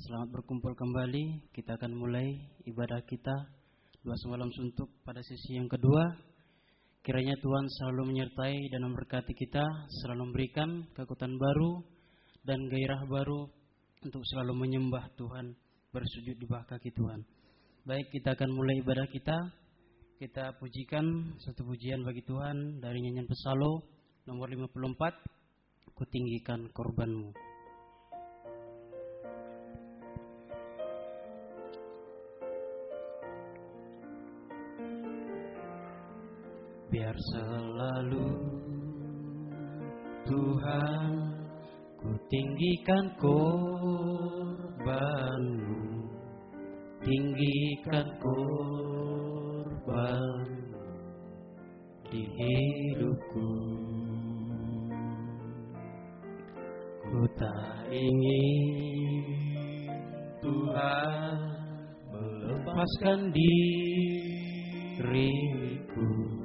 Selamat berkumpul kembali. Kita akan mulai ibadah kita dua semalam suntuk pada sesi yang kedua. Kiranya Tuhan selalu menyertai dan memberkati kita, selalu memberikan kekuatan baru dan gairah baru untuk selalu menyembah Tuhan, bersujud di bawah kaki Tuhan. Baik, kita akan mulai ibadah kita. Kita pujikan satu pujian bagi Tuhan dari nyanyian Pesalo nomor 54, Kutinggikan Korbanmu. Biar selalu Tuhan ku tinggikan korbanmu, tinggikan korbanmu di hidupku. Ku tak ingin Tuhan melepaskan diriku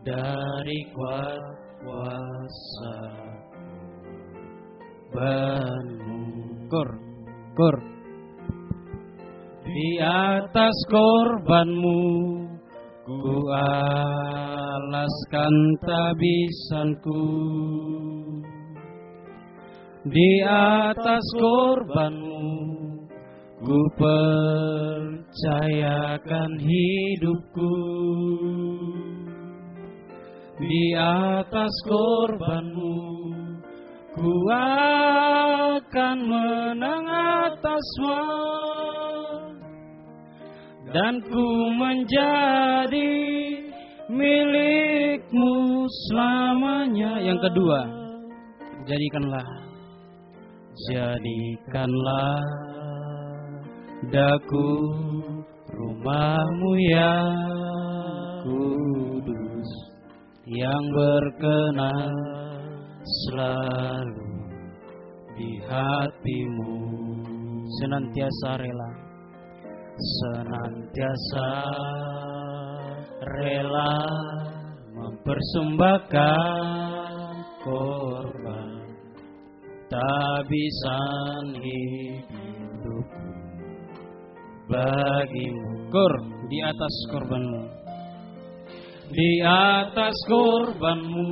dari kuasa banmu. Kor di atas korbanmu ku alaskan tabisanku. Di atas korbanmu ku percayakan hidupku. Di atas korbanmu ku akan menang atas semua, dan ku menjadi milikmu selamanya. Yang kedua, jadikanlah daku rumahmu yang kudus, yang berkenan selalu di hatimu. Senantiasa rela mempersembahkan korban tabisan hidupku bagimu. Di atas korbanmu, di atas korbanmu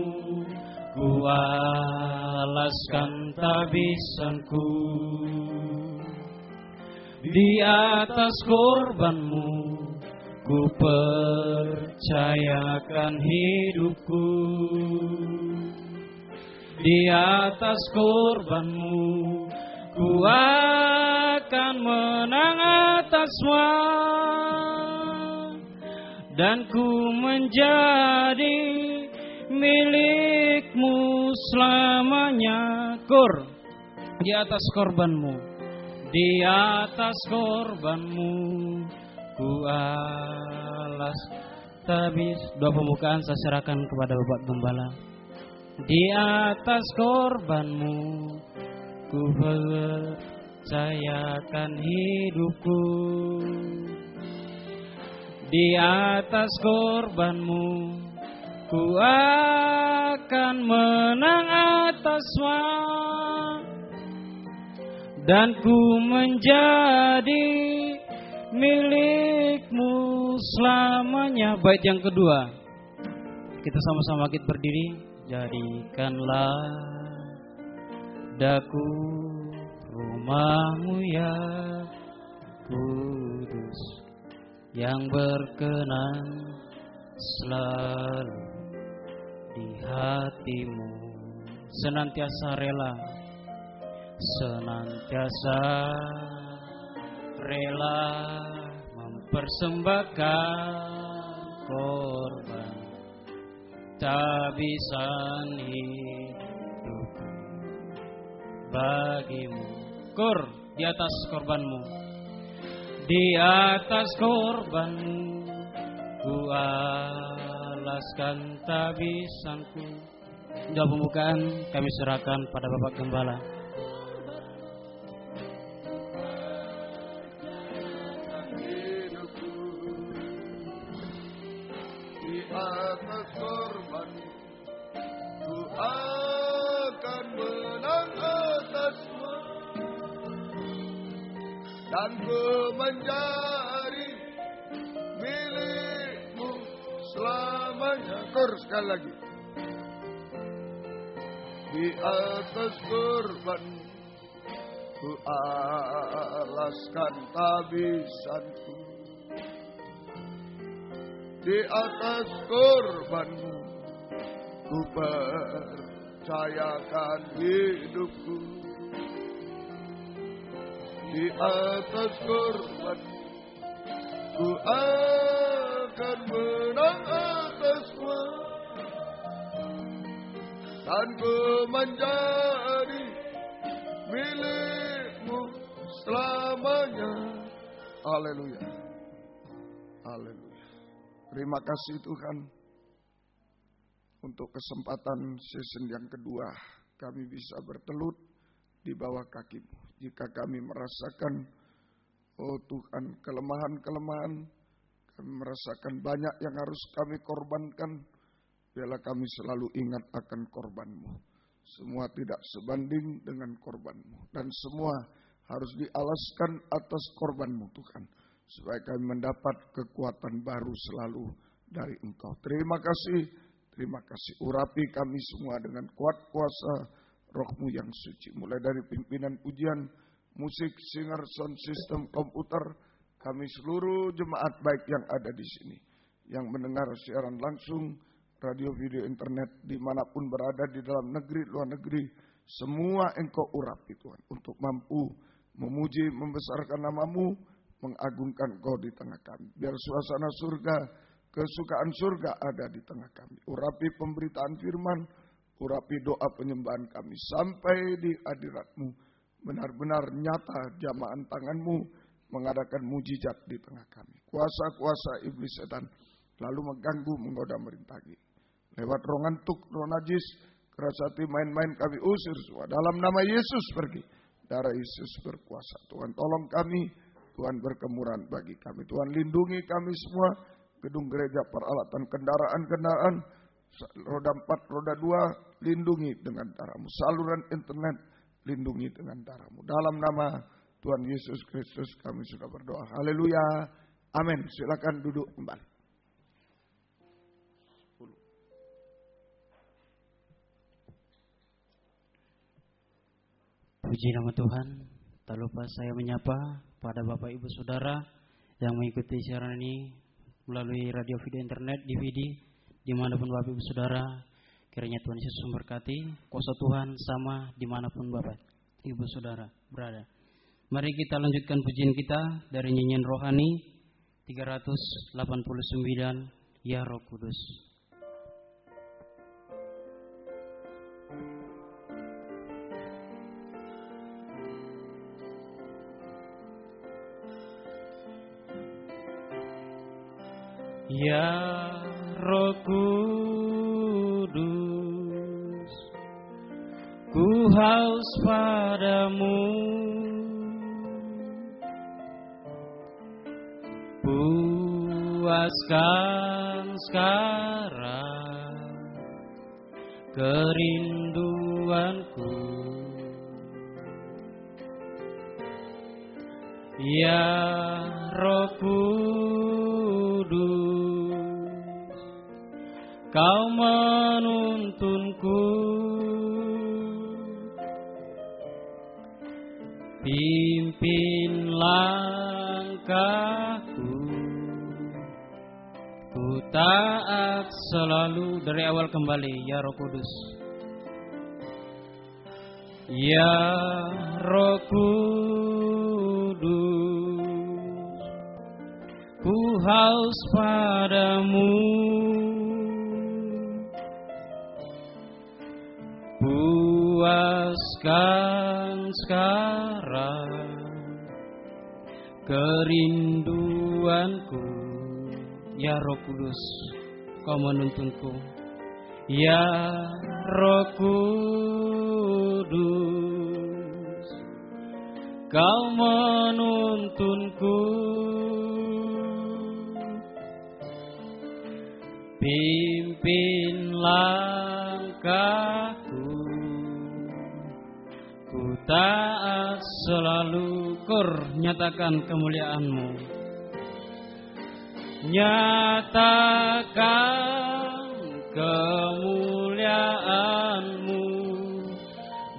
ku alaskan tabisanku. Di atas korbanmu ku percayakan hidupku. Di atas korbanmu ku akan menang atas semua, dan ku menjadi milikmu selamanya. Di atas korbanmu, di atas korbanmu ku alas tabis. Doa pembukaan saya serahkan kepada Bapak Gembala. Di atas korbanmu ku percayakan hidupku. Di atas korbanmu ku akan menang atas semua, dan ku menjadi milikmu selamanya. Bait yang kedua, kita sama-sama kita berdiri. Jadikanlah daku rumahmu yang kudus, yang berkenan selalu di hatimu. Senantiasa rela mempersembahkan korban tabisan hidupku bagimu. Di atas korbanmu, di atas korbanmu ku alaskan tabisanku. Doa pembukaan kami serahkan pada Bapak Gembala. Di atas korban ku akan menang atas semua, dan ku menjadi milik-Mu selamanya. Kor sekali lagi. Di atas korban ku alaskan tabisanku. Di atas korban-Mu ku percayakan hidupku. Di atas korban ku akan menang atas semua, dan ku menjadi milik-Mu selamanya. Haleluya. Haleluya. Terima kasih Tuhan untuk kesempatan season yang kedua kami bisa bertelut di bawah kaki-Mu. Jika kami merasakan, oh Tuhan, kelemahan-kelemahan, kami merasakan banyak yang harus kami korbankan, biarlah kami selalu ingat akan korban-Mu. Semua tidak sebanding dengan korban-Mu, dan semua harus dialaskan atas korban-Mu Tuhan, supaya kami mendapat kekuatan baru selalu dari Engkau. Terima kasih, terima kasih. Urapi kami semua dengan kuat kuasa Roh-Mu yang suci. Mulai dari pimpinan pujian, musik, singer, sound system, komputer, kami seluruh jemaat baik yang ada di sini, yang mendengar siaran langsung, radio, video, internet, dimanapun berada di dalam negeri, luar negeri, semua Engkau urapi Tuhan, untuk mampu memuji, membesarkan nama-Mu, mengagungkan Engkau di tengah kami. Biar suasana surga, kesukaan surga ada di tengah kami. Urapi pemberitaan firman, urapi doa penyembahan kami, sampai di hadirat-Mu benar-benar nyata jamahan tangan-Mu mengadakan mujizat di tengah kami. Kuasa-kuasa iblis setan lalu mengganggu, menggoda, merintangi. Lewat roh ngantuk, roh najis, keras hati, main-main kami usir semua. Dalam nama Yesus pergi. Darah Yesus berkuasa. Tuhan tolong kami, Tuhan berkemurahan bagi kami. Tuhan lindungi kami semua. Gedung gereja, peralatan kendaraan-kendaraan, roda 4, roda 2, lindungi dengan darah-Mu. Saluran internet, lindungi dengan darah-Mu. Dalam nama Tuhan Yesus Kristus kami sudah berdoa. Haleluya. Amin. Silakan duduk kembali. Puji nama Tuhan. Tak lupa saya menyapa pada Bapak Ibu Saudara yang mengikuti siaran ini melalui radio, video, internet, DVD, dimanapun Bapak Ibu Saudara. Kiranya Tuhan Yesus memberkati. Kuasa Tuhan sama dimanapun Bapak Ibu Saudara berada. Mari kita lanjutkan pujian kita dari nyanyian rohani 389, Ya Roh Kudus. Ya Roh Kudus, ku haus padamu, puaskan sekarang kerinduanku. Ya Roh Kudus, Kau menuntunku, pimpin langkahku, ku taat selalu. Dari awal kembali, Ya Roh Kudus. Ya Roh Kudus, ku haus padamu, puaskan sekarang kerinduanku. Ya Roh Kudus, Kau menuntunku. Ya Roh Kudus, Kau menuntunku, pimpin langkahku, ku taat selalu. Kur, nyatakan kemuliaan-Mu. Nyatakan kemuliaan-Mu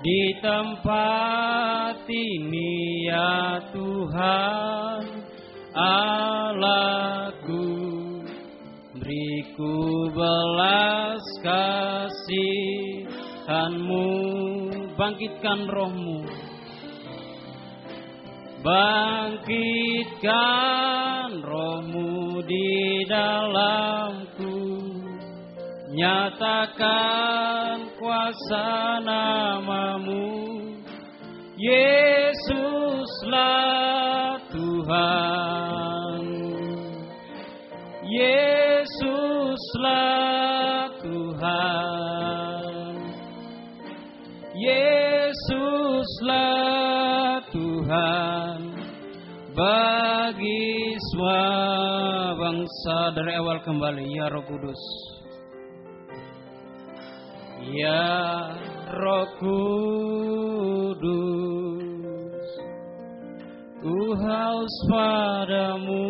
di tempat ini ya Tuhan Allahku. Beriku belas kasihan-Mu, bangkitkan roh-Mu, bangkitkan roh-Mu di dalamku, nyatakan kuasa nama-Mu, Yesuslah Tuhan, Yesuslah Tuhan, Yesuslah Tuhan bagi semua bangsa. Dari awal kembali, ya Roh Kudus, ya Roh Kudus, ku haus padamu,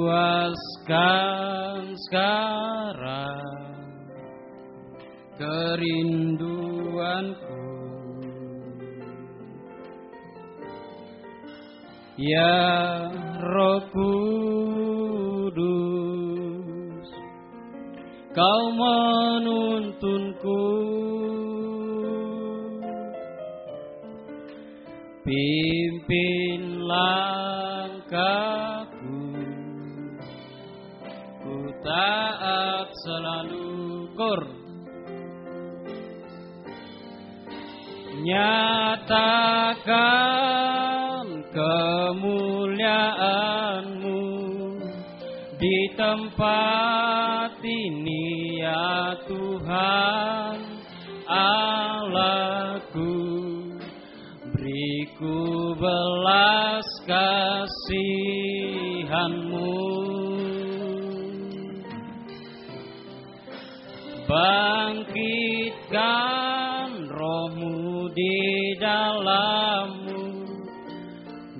puaskan sekarang kerinduanku. Ya Roh Kudus, Kau menuntunku, pimpin langkahku, ku taat selalu. Kur, nyatakan kemuliaan-Mu di tempat ini ya Tuhan Allahku. Beriku belas kasihan-Mu, bangkitkan roh-Mu di dalam-Mu,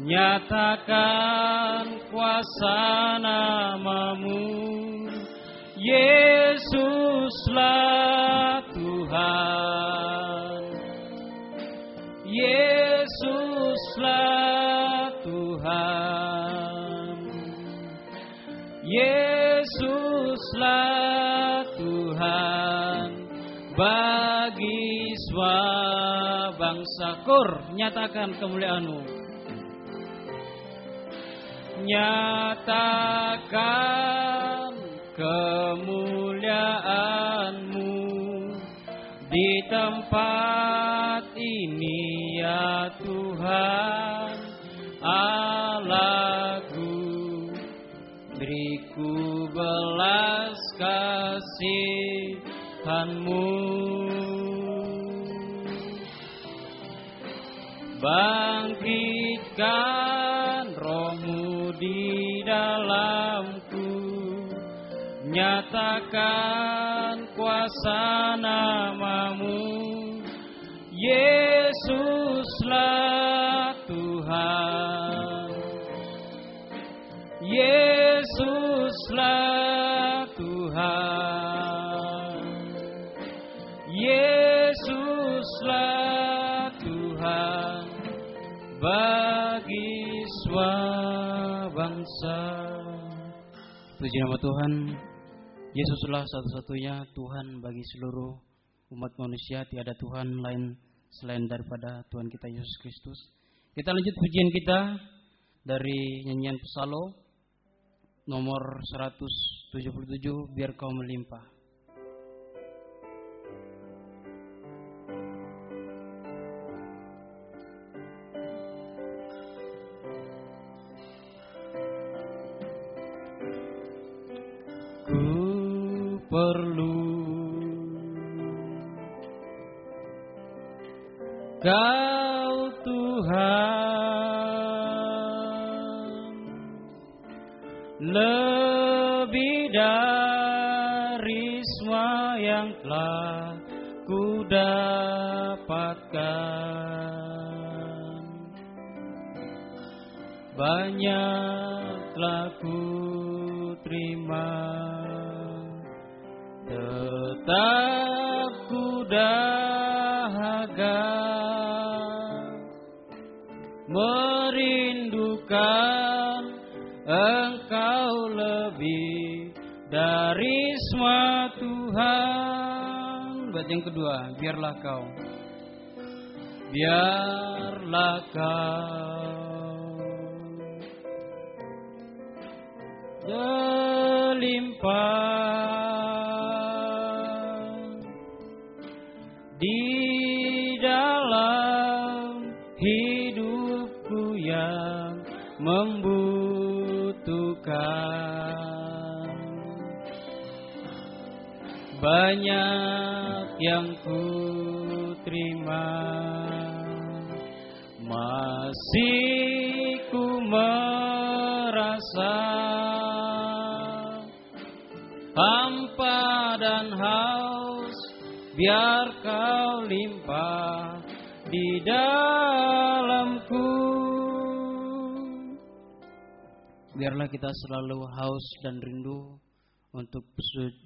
nyatakan kuasa nama-Mu, Yesuslah Tuhan, Yesuslah Tuhan, Yesuslah Tuhan bagi semua bangsa. Kur, nyatakan kemuliaan-Mu, nyatakan kemuliaan-Mu di tempat ini ya Tuhan Allahku. Beriku belas kasihan-Mu, bangkitkan roh-Mu di dalamku, nyatakan kuasa nama-Mu, Yesuslah Tuhan, Yesuslah Tuhan, Yesuslah Tuhan bagi semua bangsa. Puji nama Tuhan. Yesuslah satu-satunya Tuhan bagi seluruh umat manusia. Tiada Tuhan lain selain daripada Tuhan kita Yesus Kristus. Kita lanjut pujian kita dari nyanyian Psalm nomor 177, Biar Kau Melimpah. Ku perlu Kau Tuhan, lebih dari semua yang telah ku dapatkan, banyak telah ku terima, tetap ku dahaga merindukan Engkau lebih dari semua Tuhan. Baca yang kedua, biarlah kau berlimpah di dalam hidupku yang membutuhkan, banyak yang ku terima, masih ku merasa hampa dan haus, biar kau limpah di dalamku. Biarlah kita selalu haus dan rindu untuk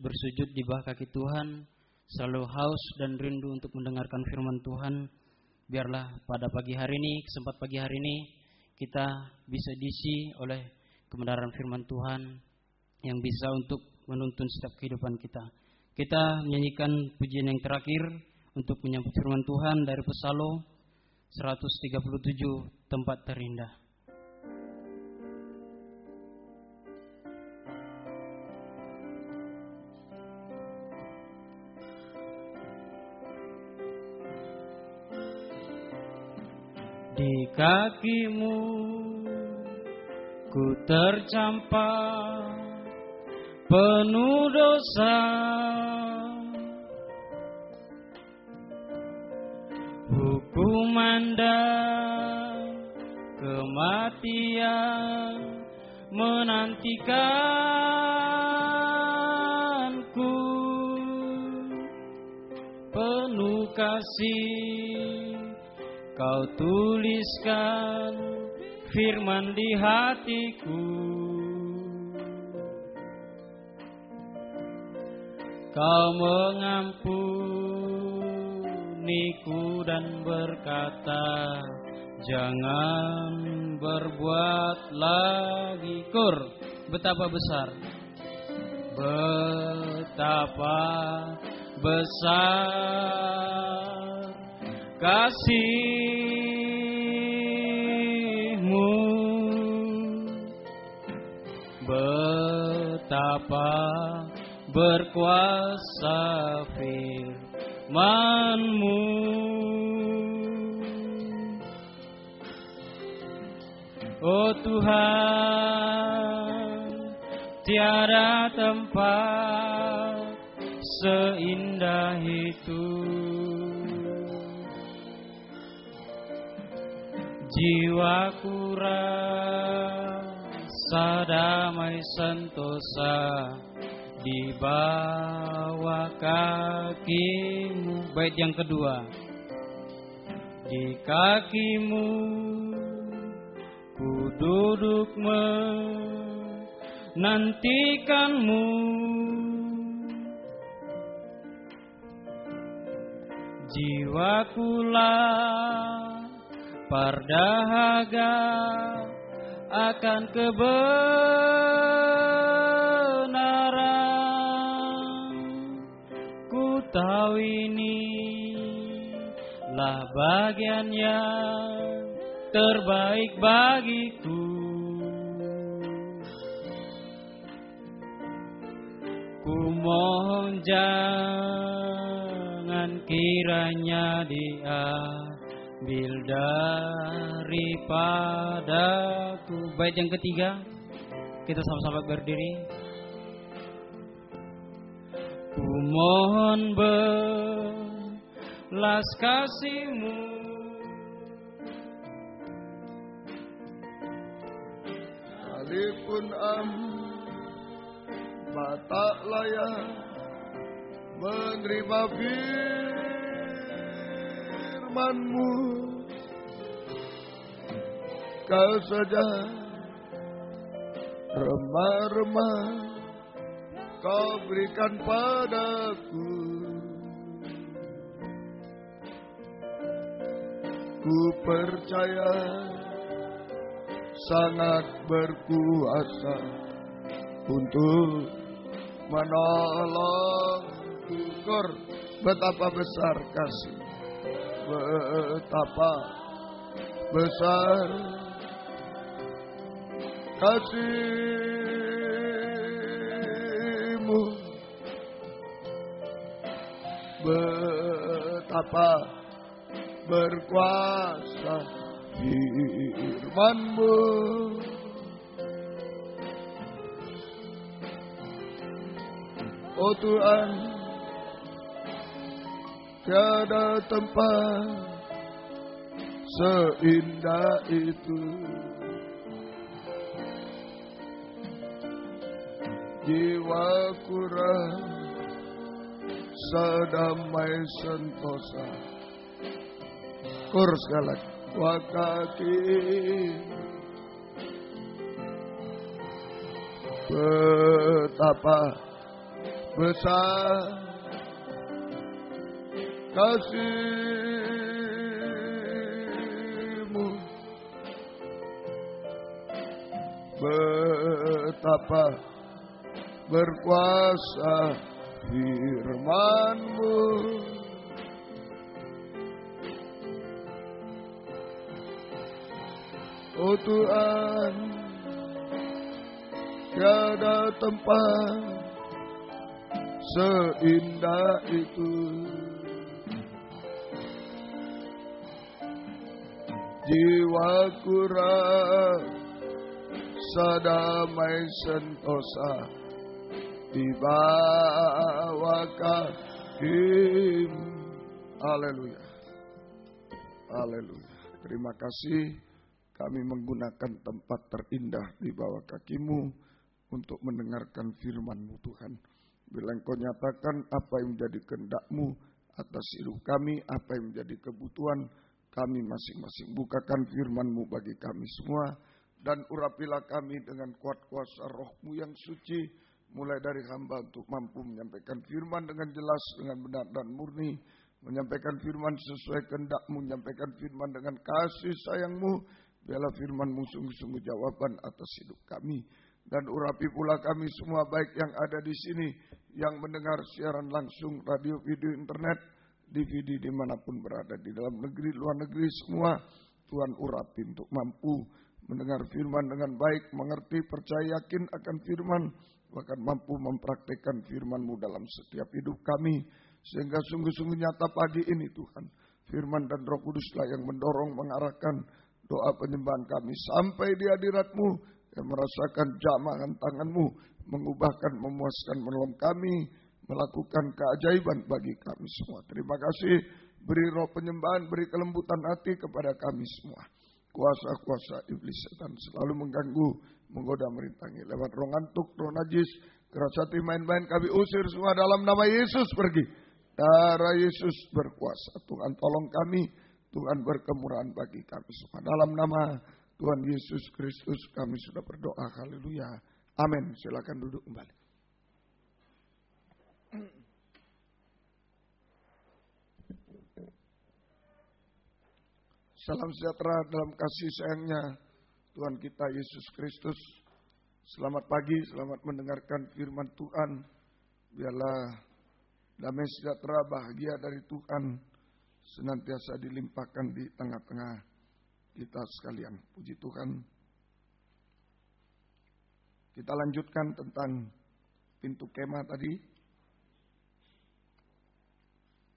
bersujud di bawah kaki Tuhan, selalu haus dan rindu untuk mendengarkan firman Tuhan. Biarlah pada pagi hari ini, kesempatan pagi hari ini, kita bisa diisi oleh kebenaran firman Tuhan yang bisa untuk menuntun setiap kehidupan kita. Kita menyanyikan pujian yang terakhir untuk menyambut firman Tuhan dari Psalm 137, tempat terindah. Di kakimu ku tercampak penuh dosa, hukuman dan kematian menantikanku, penuh kasih Kau tuliskan firman di hatiku, Kau mengampuniku dan berkata, jangan berbuat lagi. Kur, betapa besar, betapa besar kasih-Mu, betapa berkuasa firman-Mu. Oh Tuhan, tiada tempat seindah itu, jiwaku rasa damai sentosa di bawah kaki-Mu. Bait yang kedua, di kaki-Mu ku duduk menantikan-Mu, jiwaku lapar dahaga akan kebenaran. Ku tahu inilah bagian yang terbaik bagiku. Ku mohon jangan kiranya diambil daripadaku. Bait yang ketiga, kita sama-sama berdiri. Ku mohon belas kasih-Mu, sekalipun hamba tak layak menerima firman-Mu, firman-Mu, Kau saja remah-remah Kau berikan padaku. Ku percaya sangat berkuasa untuk menolongku. Betapa besar kasih, betapa besar kasih-Mu, betapa berkuasa firman-Mu. Oh Tuhan, tiada tempat seindah itu. Jiwaku rasa damai sentosa. Sekali lagi. Wakati betapa besar kasih-Mu, betapa berkuasa firman-Mu. Oh Tuhan, tiada tempat seindah itu. Jiwaku rasa damai sentosa di bawah kaki-Mu. Haleluya. Haleluya. Terima kasih. Kami menggunakan tempat terindah di bawah kaki-Mu untuk mendengarkan firman-Mu Tuhan. Bila Engkau nyatakan apa yang menjadi kehendak-Mu atas hidup kami, apa yang menjadi kebutuhan kami masing-masing. Bukakan firman-Mu bagi kami semua, dan urapilah kami dengan kuat kuasa Roh-Mu yang suci, mulai dari hamba untuk mampu menyampaikan firman dengan jelas, dengan benar dan murni, menyampaikan firman sesuai kehendak-Mu, menyampaikan firman dengan kasih sayang-Mu. Biarlah firman-Mu sungguh-sungguh jawaban atas hidup kami. Dan urapi pula kami semua, baik yang ada di sini, yang mendengar siaran langsung, radio, video, internet, DVD dimanapun berada, di dalam negeri, luar negeri, semua Tuhan urapi untuk mampu mendengar firman dengan baik, mengerti, percaya, yakin akan firman, bahkan mampu mempraktikkan firman-Mu dalam setiap hidup kami. Sehingga sungguh-sungguh nyata pagi ini Tuhan, firman dan Roh Kuduslah yang mendorong, mengarahkan doa penyembahan kami sampai di hadirat-Mu, yang merasakan jamahan tangan-Mu, mengubahkan, memuaskan, menolong kami, melakukan keajaiban bagi kami semua. Terima kasih, beri roh penyembahan, beri kelembutan hati kepada kami semua. Kuasa-kuasa iblis setan selalu mengganggu, menggoda, merintangi. Lewat roh ngantuk, roh najis, keras hati, main-main, kami usir semua dalam nama Yesus pergi. Darah Yesus berkuasa. Tuhan tolong kami, Tuhan berkemurahan bagi kami semua. Dalam nama Tuhan Yesus Kristus kami sudah berdoa. Haleluya. Amin. Silakan duduk kembali. Salam sejahtera dalam kasih sayangnya Tuhan kita Yesus Kristus. Selamat pagi, selamat mendengarkan firman Tuhan. Biarlah damai sejahtera, bahagia dari Tuhan senantiasa dilimpahkan di tengah-tengah kita sekalian. Puji Tuhan. Kita lanjutkan tentang pintu kemah tadi.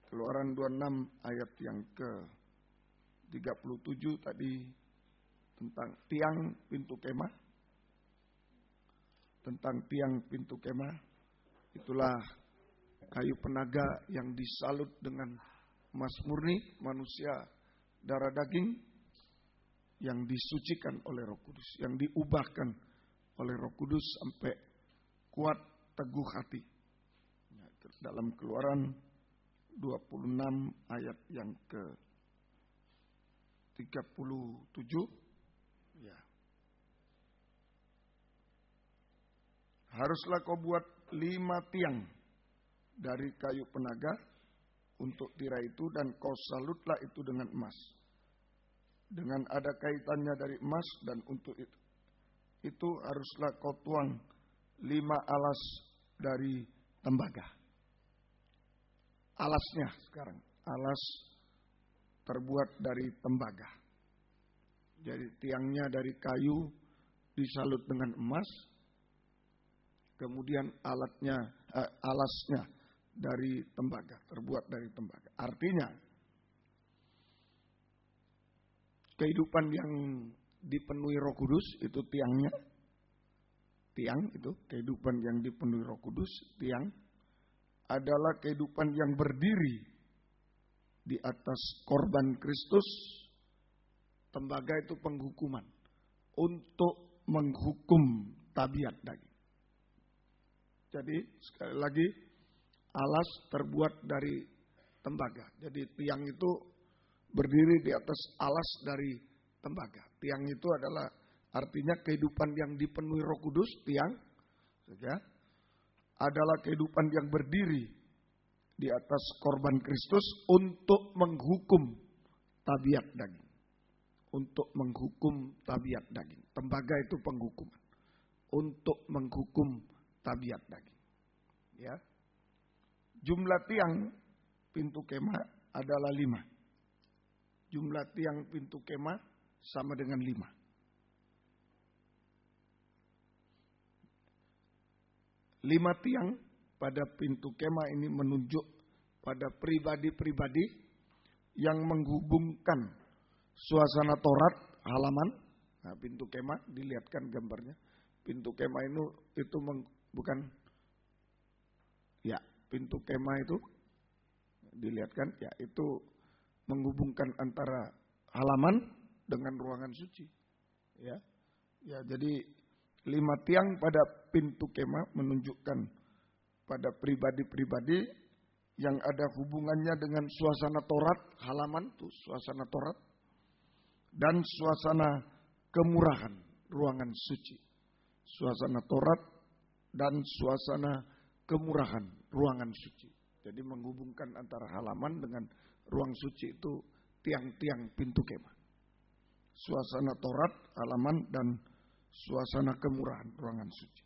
Keluaran 26 ayat yang ke-37 tadi tentang tiang pintu kemah. Tentang tiang pintu kemah. Itulah kayu penaga yang disalut dengan emas murni, manusia darah daging yang disucikan oleh Roh Kudus, yang diubahkan oleh Roh Kudus sampai kuat teguh hati. Dalam Keluaran 26 ayat yang ke 37. Ya. Haruslah kau buat 5 tiang dari kayu penaga untuk tirai itu, dan kau salutlah itu dengan emas. Dengan ada kaitannya dari emas, dan untuk itu haruslah kau tuang 5 alas dari tembaga. Alasnya sekarang, alas terbuat dari tembaga. Jadi tiangnya dari kayu disalut dengan emas. Kemudian alasnya dari tembaga, terbuat dari tembaga. Artinya kehidupan yang dipenuhi Roh Kudus itu tiangnya. Tiang itu kehidupan yang dipenuhi Roh Kudus, tiang adalah kehidupan yang berdiri di atas korban Kristus. Tembaga itu penghukuman untuk menghukum tabiat daging. Jadi sekali lagi, alas terbuat dari tembaga. Jadi tiang itu berdiri di atas alas dari tembaga. Tiang itu adalah artinya kehidupan yang dipenuhi Roh Kudus. Tiang ya, adalah kehidupan yang berdiri di atas korban Kristus untuk menghukum tabiat daging. Untuk menghukum tabiat daging. Tembaga itu penghukuman. Untuk menghukum tabiat daging. Ya. Jumlah tiang pintu kemah adalah 5. Jumlah tiang pintu kemah sama dengan 5. 5 tiang pada pintu kemah ini menunjuk pada pribadi-pribadi yang menghubungkan suasana Taurat halaman. Nah, pintu kemah dilihatkan gambarnya. Pintu kemah itu bukan ya, pintu kemah itu dilihatkan ya, itu menghubungkan antara halaman dengan ruangan suci. Ya. Ya, jadi 5 tiang pada pintu kemah menunjukkan pada pribadi-pribadi yang ada hubungannya dengan suasana Taurat, halaman itu suasana Taurat, dan suasana kemurahan, ruangan suci. Suasana Taurat dan suasana kemurahan, ruangan suci. Jadi menghubungkan antara halaman dengan ruang suci itu tiang-tiang pintu kemah. Suasana Taurat, halaman, dan suasana kemurahan, ruangan suci.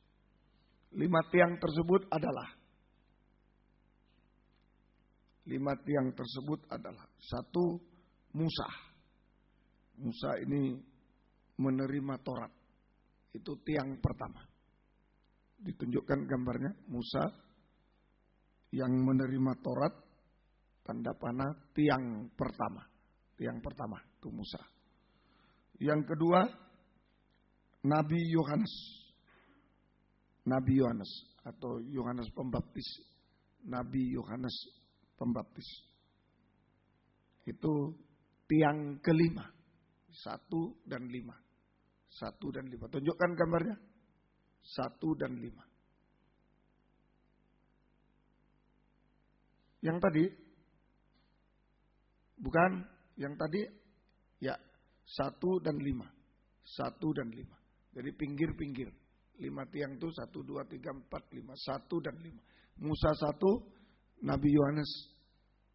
5 tiang tersebut adalah 1, Musa. Musa ini menerima Taurat. Itu tiang pertama. Ditunjukkan gambarnya Musa yang menerima Taurat, tanda panah tiang pertama. Tiang pertama itu Musa. Yang kedua, Nabi Yohanes. Nabi Yohanes atau Yohanes Pembaptis. Nabi Yohanes Pembaptis. Itu tiang kelima. 1 dan 5. 1 dan 5. Tunjukkan gambarnya. 1 dan 5. Yang tadi, bukan yang tadi, ya 1 dan 5. 1 dan 5. Jadi pinggir-pinggir. 5 tiang itu 1, 2, 3, 4, 5. 1 dan 5. Musa 1, Nabi Yohanes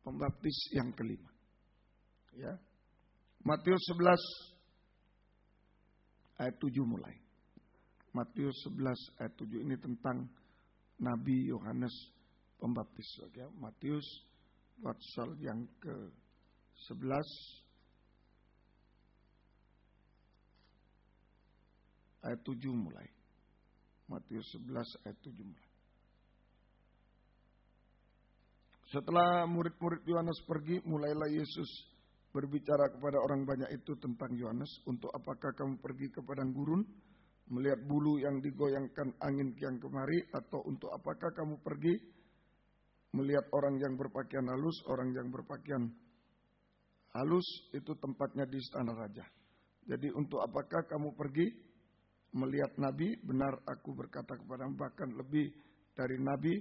Pembaptis yang kelima. Ya. Matius 11 ayat 7 mulai. Matius 11 ayat 7 ini tentang Nabi Yohanes Pembaptis. Ya. Matius pasal yang ke-11 ayat 7 mulai. Matius 11 ayat 7 mulai. Setelah murid-murid Yohanes pergi, mulailah Yesus berbicara kepada orang banyak itu tentang Yohanes. Untuk apakah kamu pergi ke padang gurun, melihat bulu yang digoyangkan angin kian kemari? Atau untuk apakah kamu pergi melihat orang yang berpakaian halus? Orang yang berpakaian halus itu tempatnya di istana raja. Jadi untuk apakah kamu pergi melihat nabi? Benar aku berkata kepadamu, bahkan lebih dari nabi.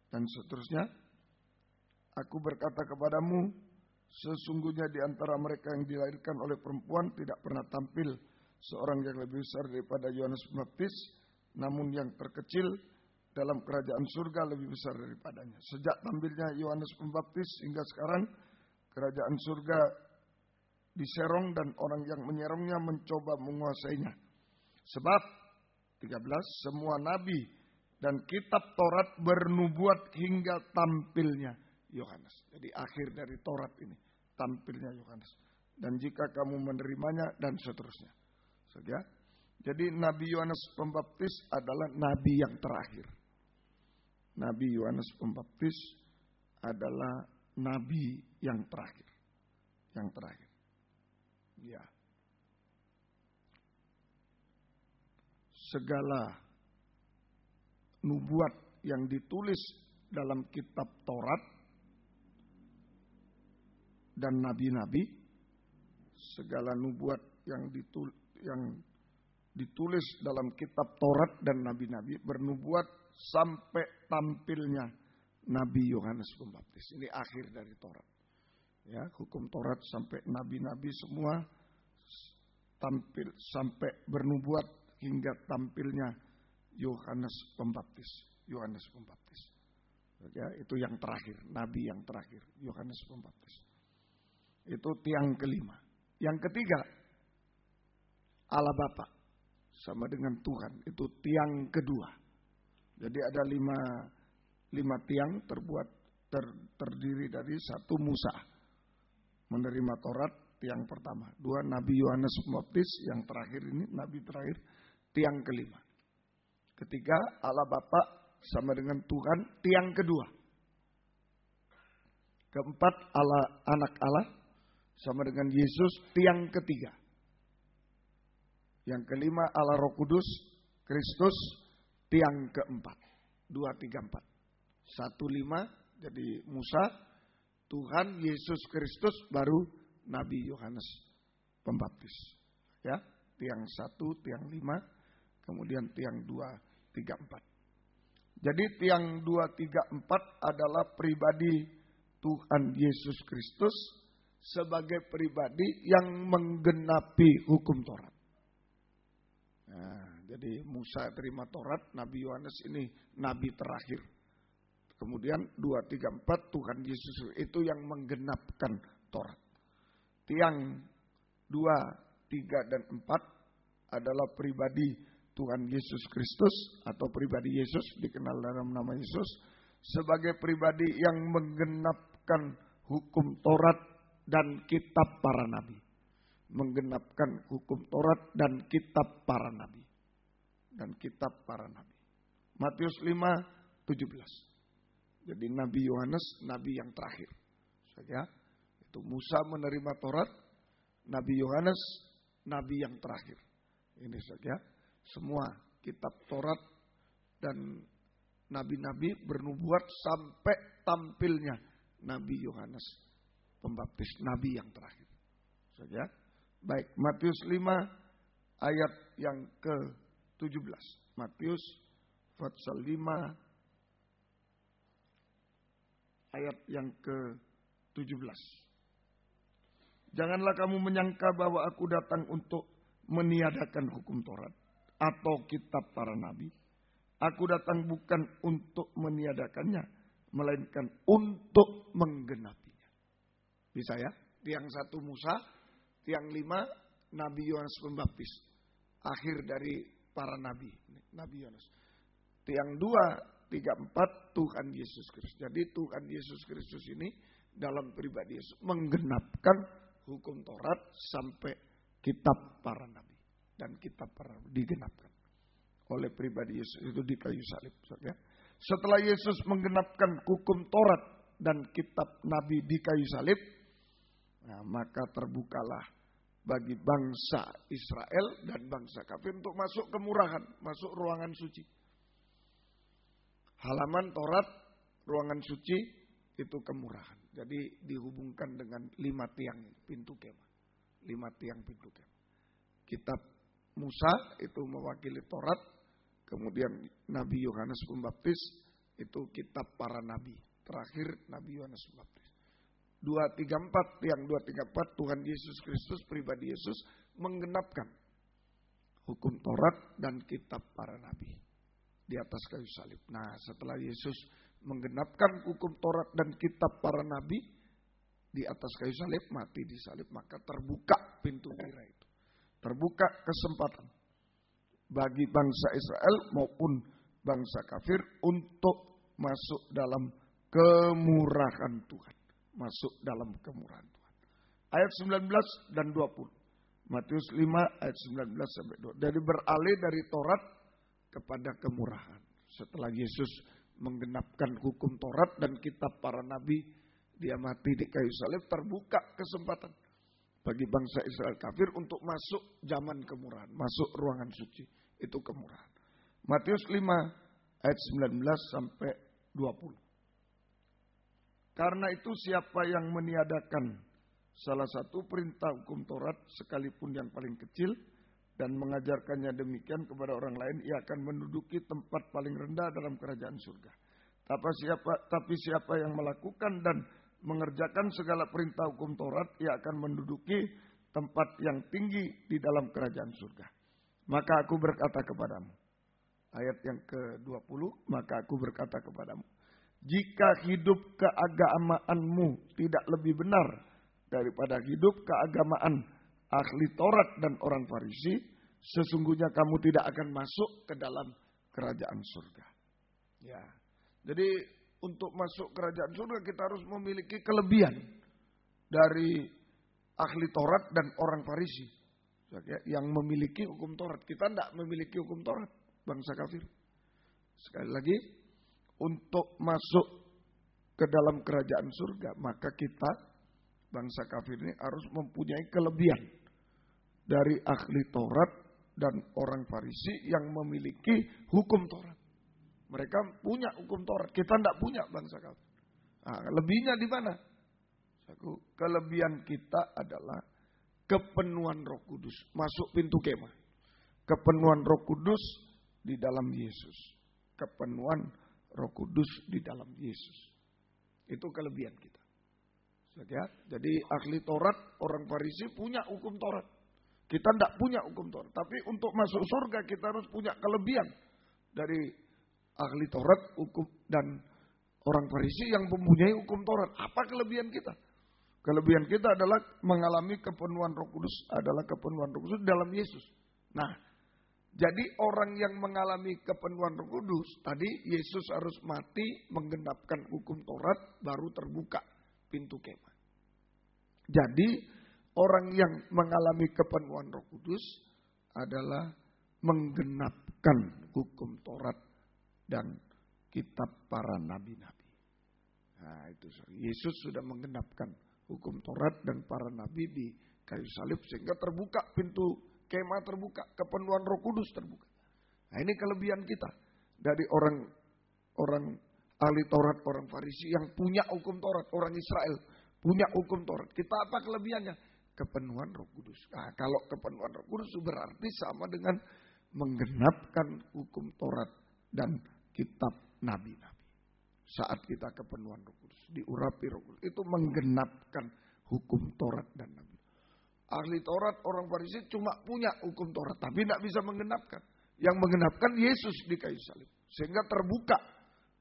Dan seterusnya. Aku berkata kepadamu, Sesungguhnya di antara mereka yang dilahirkan oleh perempuan tidak pernah tampil seorang yang lebih besar daripada Yohanes Pembaptis, namun yang terkecil dalam kerajaan surga lebih besar daripadanya. Sejak tampilnya Yohanes Pembaptis hingga sekarang, kerajaan surga diserong dan orang yang menyerongnya mencoba menguasainya. Sebab 13, semua nabi dan kitab Taurat bernubuat hingga tampilnya Yohanes. Jadi akhir dari Taurat ini, tampilnya Yohanes. Dan jika kamu menerimanya dan seterusnya. Ya. Jadi Nabi Yohanes Pembaptis adalah nabi yang terakhir. Nabi Yohanes Pembaptis adalah nabi yang terakhir. Yang terakhir. Ya. Segala nubuat yang ditulis dalam kitab Taurat dan nabi-nabi, segala nubuat yang ditulis dalam kitab Taurat dan nabi-nabi bernubuat sampai tampilnya Nabi Yohanes Pembaptis. Ini akhir dari Taurat. Ya, hukum Taurat sampai nabi-nabi semua tampil sampai bernubuat hingga tampilnya Yohanes Pembaptis. Yohanes Pembaptis. Ya, itu yang terakhir, nabi yang terakhir, Yohanes Pembaptis. Itu tiang kelima. Yang ketiga, Allah Bapa sama dengan Tuhan, itu tiang kedua. Jadi ada lima tiang terdiri dari satu Musa menerima Taurat, tiang pertama. Dua, Nabi Yohanes Pembaptis, yang terakhir ini nabi terakhir, tiang kelima. Ketiga, Allah Bapa sama dengan Tuhan, tiang kedua. Keempat, Allah Anak Allah sama dengan Yesus, tiang ketiga. Yang kelima, Allah Roh Kudus, Kristus, tiang keempat. 2, 3, 4. 1, 5, jadi Musa, Tuhan, Yesus Kristus, baru Nabi Yohanes Pembaptis. Ya, tiang 1, tiang 5, kemudian tiang 2, 3, 4. Jadi tiang 2, 3, 4 adalah pribadi Tuhan Yesus Kristus sebagai pribadi yang menggenapi hukum Taurat. Nah, jadi Musa terima Taurat, Nabi Yohanes ini nabi terakhir. Kemudian 2, 3, 4 Tuhan Yesus itu yang menggenapkan Taurat. Tiang 2, 3, dan 4 adalah pribadi Tuhan Yesus Kristus atau pribadi Yesus dikenal dalam nama Yesus sebagai pribadi yang menggenapkan hukum Taurat dan kitab para nabi. Menggenapkan hukum Taurat dan kitab para nabi. Dan kitab para nabi. Matius 5, 17. Jadi Nabi Yohanes, nabi yang terakhir. Saja, itu Musa menerima Taurat, Nabi Yohanes, nabi yang terakhir. Ini saja, semua kitab Taurat dan nabi-nabi bernubuat sampai tampilnya Nabi Yohanes Pembaptis, nabi yang terakhir. Saja. Baik, Matius 5 ayat yang ke-17. Matius pasal 5 ayat yang ke-17. Janganlah kamu menyangka bahwa aku datang untuk meniadakan hukum Taurat atau kitab para nabi. Aku datang bukan untuk meniadakannya, melainkan untuk menggenapinya. Bisa ya? Tiang 1 Musa, tiang 5 Nabi Yohanes Pembaptis. Akhir dari para nabi, Nabi Yohanes. Tiang 2, 3, 4 Tuhan Yesus Kristus. Jadi Tuhan Yesus Kristus ini dalam pribadi Yesus menggenapkan hukum Taurat sampai kitab para nabi. Dan kitab para nabi digenapkan oleh pribadi Yesus itu di kayu salib. Setelah Yesus menggenapkan hukum Taurat dan kitab nabi di kayu salib, nah, maka terbukalah bagi bangsa Israel dan bangsa kafir untuk masuk kemurahan, masuk ruangan suci. Halaman Taurat, ruangan suci itu kemurahan. Jadi dihubungkan dengan 5 tiang pintu kemah. 5 tiang pintu kemah. Kitab Musa itu mewakili Taurat, kemudian Nabi Yohanes Pembaptis itu kitab para nabi. Terakhir Nabi Yohanes Pembaptis. 2:34, yang 2:34 Tuhan Yesus Kristus, pribadi Yesus menggenapkan hukum Taurat dan kitab para nabi di atas kayu salib. Nah, setelah Yesus menggenapkan hukum Taurat dan kitab para nabi di atas kayu salib, mati di salib, maka terbuka pintu tirai itu. Terbuka kesempatan bagi bangsa Israel maupun bangsa kafir untuk masuk dalam kemurahan Tuhan. Masuk dalam kemurahan Tuhan. Ayat 19 dan 20. Matius 5 ayat 19 sampai 20. Jadi beralih dari Taurat kepada kemurahan. Setelah Yesus menggenapkan hukum Taurat dan kitab para nabi, dia mati di kayu salib, terbuka kesempatan bagi bangsa Israel kafir untuk masuk zaman kemurahan, masuk ruangan suci. Itu kemurahan. Matius 5 ayat 19 sampai 20. Karena itu siapa yang meniadakan salah satu perintah hukum Taurat sekalipun yang paling kecil dan mengajarkannya demikian kepada orang lain, ia akan menduduki tempat paling rendah dalam kerajaan surga. Tapi siapa yang melakukan dan mengerjakan segala perintah hukum Taurat, ia akan menduduki tempat yang tinggi di dalam kerajaan surga. Maka aku berkata kepadamu, ayat yang ke-20, maka aku berkata kepadamu, jika hidup keagamaanmu tidak lebih benar daripada hidup keagamaan ahli Taurat dan orang Farisi, sesungguhnya kamu tidak akan masuk ke dalam kerajaan surga. Ya. Jadi untuk masuk kerajaan surga kita harus memiliki kelebihan dari ahli Taurat dan orang Farisi yang memiliki hukum Taurat. Kita tidak memiliki hukum Taurat, bangsa kafir. Sekali lagi, untuk masuk ke dalam kerajaan surga, maka kita, bangsa kafir ini harus mempunyai kelebihan dari ahli Taurat dan orang Farisi yang memiliki hukum Taurat. Mereka punya hukum Taurat, kita tidak punya, bangsa kafir. Nah, lebihnya di mana? Kelebihan kita adalah kepenuhan Roh Kudus, masuk pintu kemah. Kepenuhan Roh Kudus di dalam Yesus. Kepenuhan Roh Kudus di dalam Yesus. Itu kelebihan kita. Jadi ahli Taurat, orang Farisi punya hukum Taurat. Kita tidak punya hukum Taurat. Tapi untuk masuk surga kita harus punya kelebihan dari ahli Taurat hukum dan orang Farisi yang mempunyai hukum Taurat. Apa kelebihan kita? Kelebihan kita adalah mengalami kepenuhan Roh Kudus, adalah kepenuhan Roh Kudus dalam Yesus. Nah, jadi orang yang mengalami kepenuhan Roh Kudus, tadi Yesus harus mati menggenapkan hukum Taurat, baru terbuka pintu kemah. Jadi orang yang mengalami kepenuhan Roh Kudus adalah menggenapkan hukum Taurat dan kitab para nabi-nabi. Nah, itu Yesus sudah menggenapkan hukum Taurat dan para nabi di kayu salib sehingga terbuka pintu kemah, terbuka kepenuhan Roh Kudus terbuka. Nah, ini kelebihan kita dari orang ahli Taurat, orang Farisi yang punya hukum Taurat, orang Israel punya hukum Taurat. Kita apa kelebihannya? Kepenuhan Roh Kudus. Nah, kalau kepenuhan Roh Kudus berarti sama dengan menggenapkan hukum Taurat dan kitab nabi-nabi. Saat kita kepenuhan Roh Kudus, diurapi Roh Kudus, itu menggenapkan hukum Taurat dan nabi. Ahli Taurat, orang Farisi cuma punya hukum Taurat, tapi tidak bisa menggenapkan. Yang menggenapkan Yesus di kayu salib. Sehingga terbuka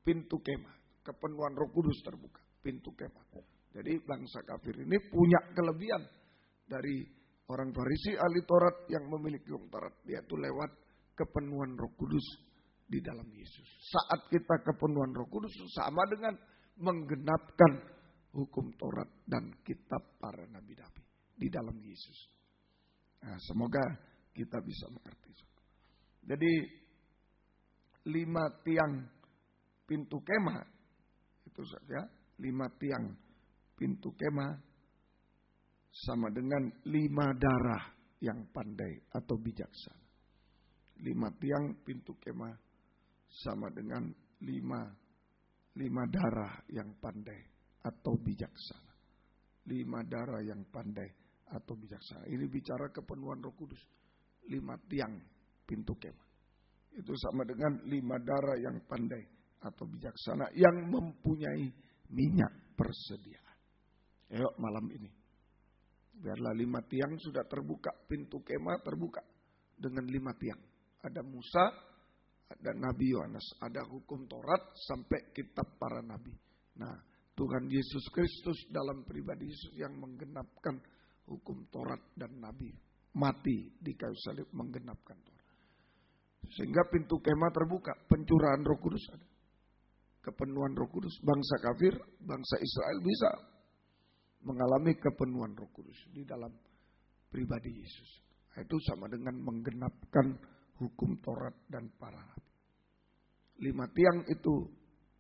pintu kemah. Kepenuhan Roh Kudus terbuka pintu kemah. Jadi bangsa kafir ini punya kelebihan dari orang Farisi, ahli Taurat yang memiliki hukum Taurat. Yaitu lewat kepenuhan Roh Kudus di dalam Yesus. Saat kita kepenuhan Roh Kudus sama dengan menggenapkan hukum Taurat dan kitab para nabi-nabi di dalam Yesus. Nah, semoga kita bisa mengerti. Jadi 5 tiang pintu kemah itu saja, 5 tiang pintu kemah sama dengan 5 darah yang pandai atau bijaksana. 5 tiang pintu kemah sama dengan 5 darah yang pandai atau bijaksana. 5 darah yang pandai atau bijaksana. Ini bicara kepenuhan Roh Kudus. 5 tiang pintu kemah. Itu sama dengan 5 darah yang pandai atau bijaksana yang mempunyai minyak persediaan. Ayo malam ini. Biarlah 5 tiang sudah terbuka, pintu kemah terbuka dengan 5 tiang. Ada Musa, ada Nabi Yohanes, ada hukum Taurat sampai kitab para nabi. Nah, Tuhan Yesus Kristus dalam pribadi Yesus yang menggenapkan hukum Taurat dan nabi. Mati di kayu salib menggenapkan Taurat. Sehingga pintu kemah terbuka, pencurahan Roh Kudus ada. Kepenuhan Roh Kudus, bangsa kafir, bangsa Israel bisa mengalami kepenuhan Roh Kudus di dalam pribadi Yesus. Itu sama dengan menggenapkan hukum Taurat dan para nabi. 5 tiang itu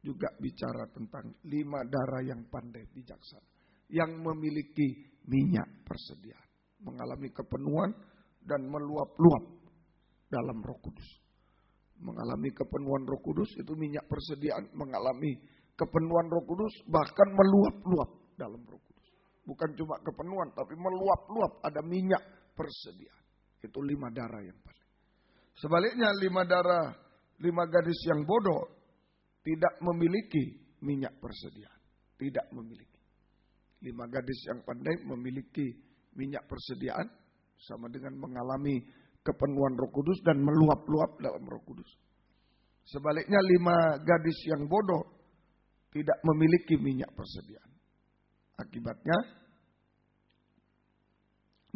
juga bicara tentang 5 darah yang pandai bijaksana, yang memiliki minyak persediaan, mengalami kepenuhan dan meluap-luap dalam Roh Kudus. Mengalami kepenuhan Roh Kudus itu minyak persediaan, mengalami kepenuhan Roh Kudus bahkan meluap-luap dalam Roh Kudus. Bukan cuma kepenuhan tapi meluap-luap, ada minyak persediaan. Itu 5 darah yang paling. Sebaliknya 5 gadis yang bodoh tidak memiliki minyak persediaan. Tidak memiliki. 5 gadis yang pandai memiliki minyak persediaan sama dengan mengalami kepenuhan Roh Kudus dan meluap-luap dalam Roh Kudus. Sebaliknya 5 gadis yang bodoh tidak memiliki minyak persediaan. Akibatnya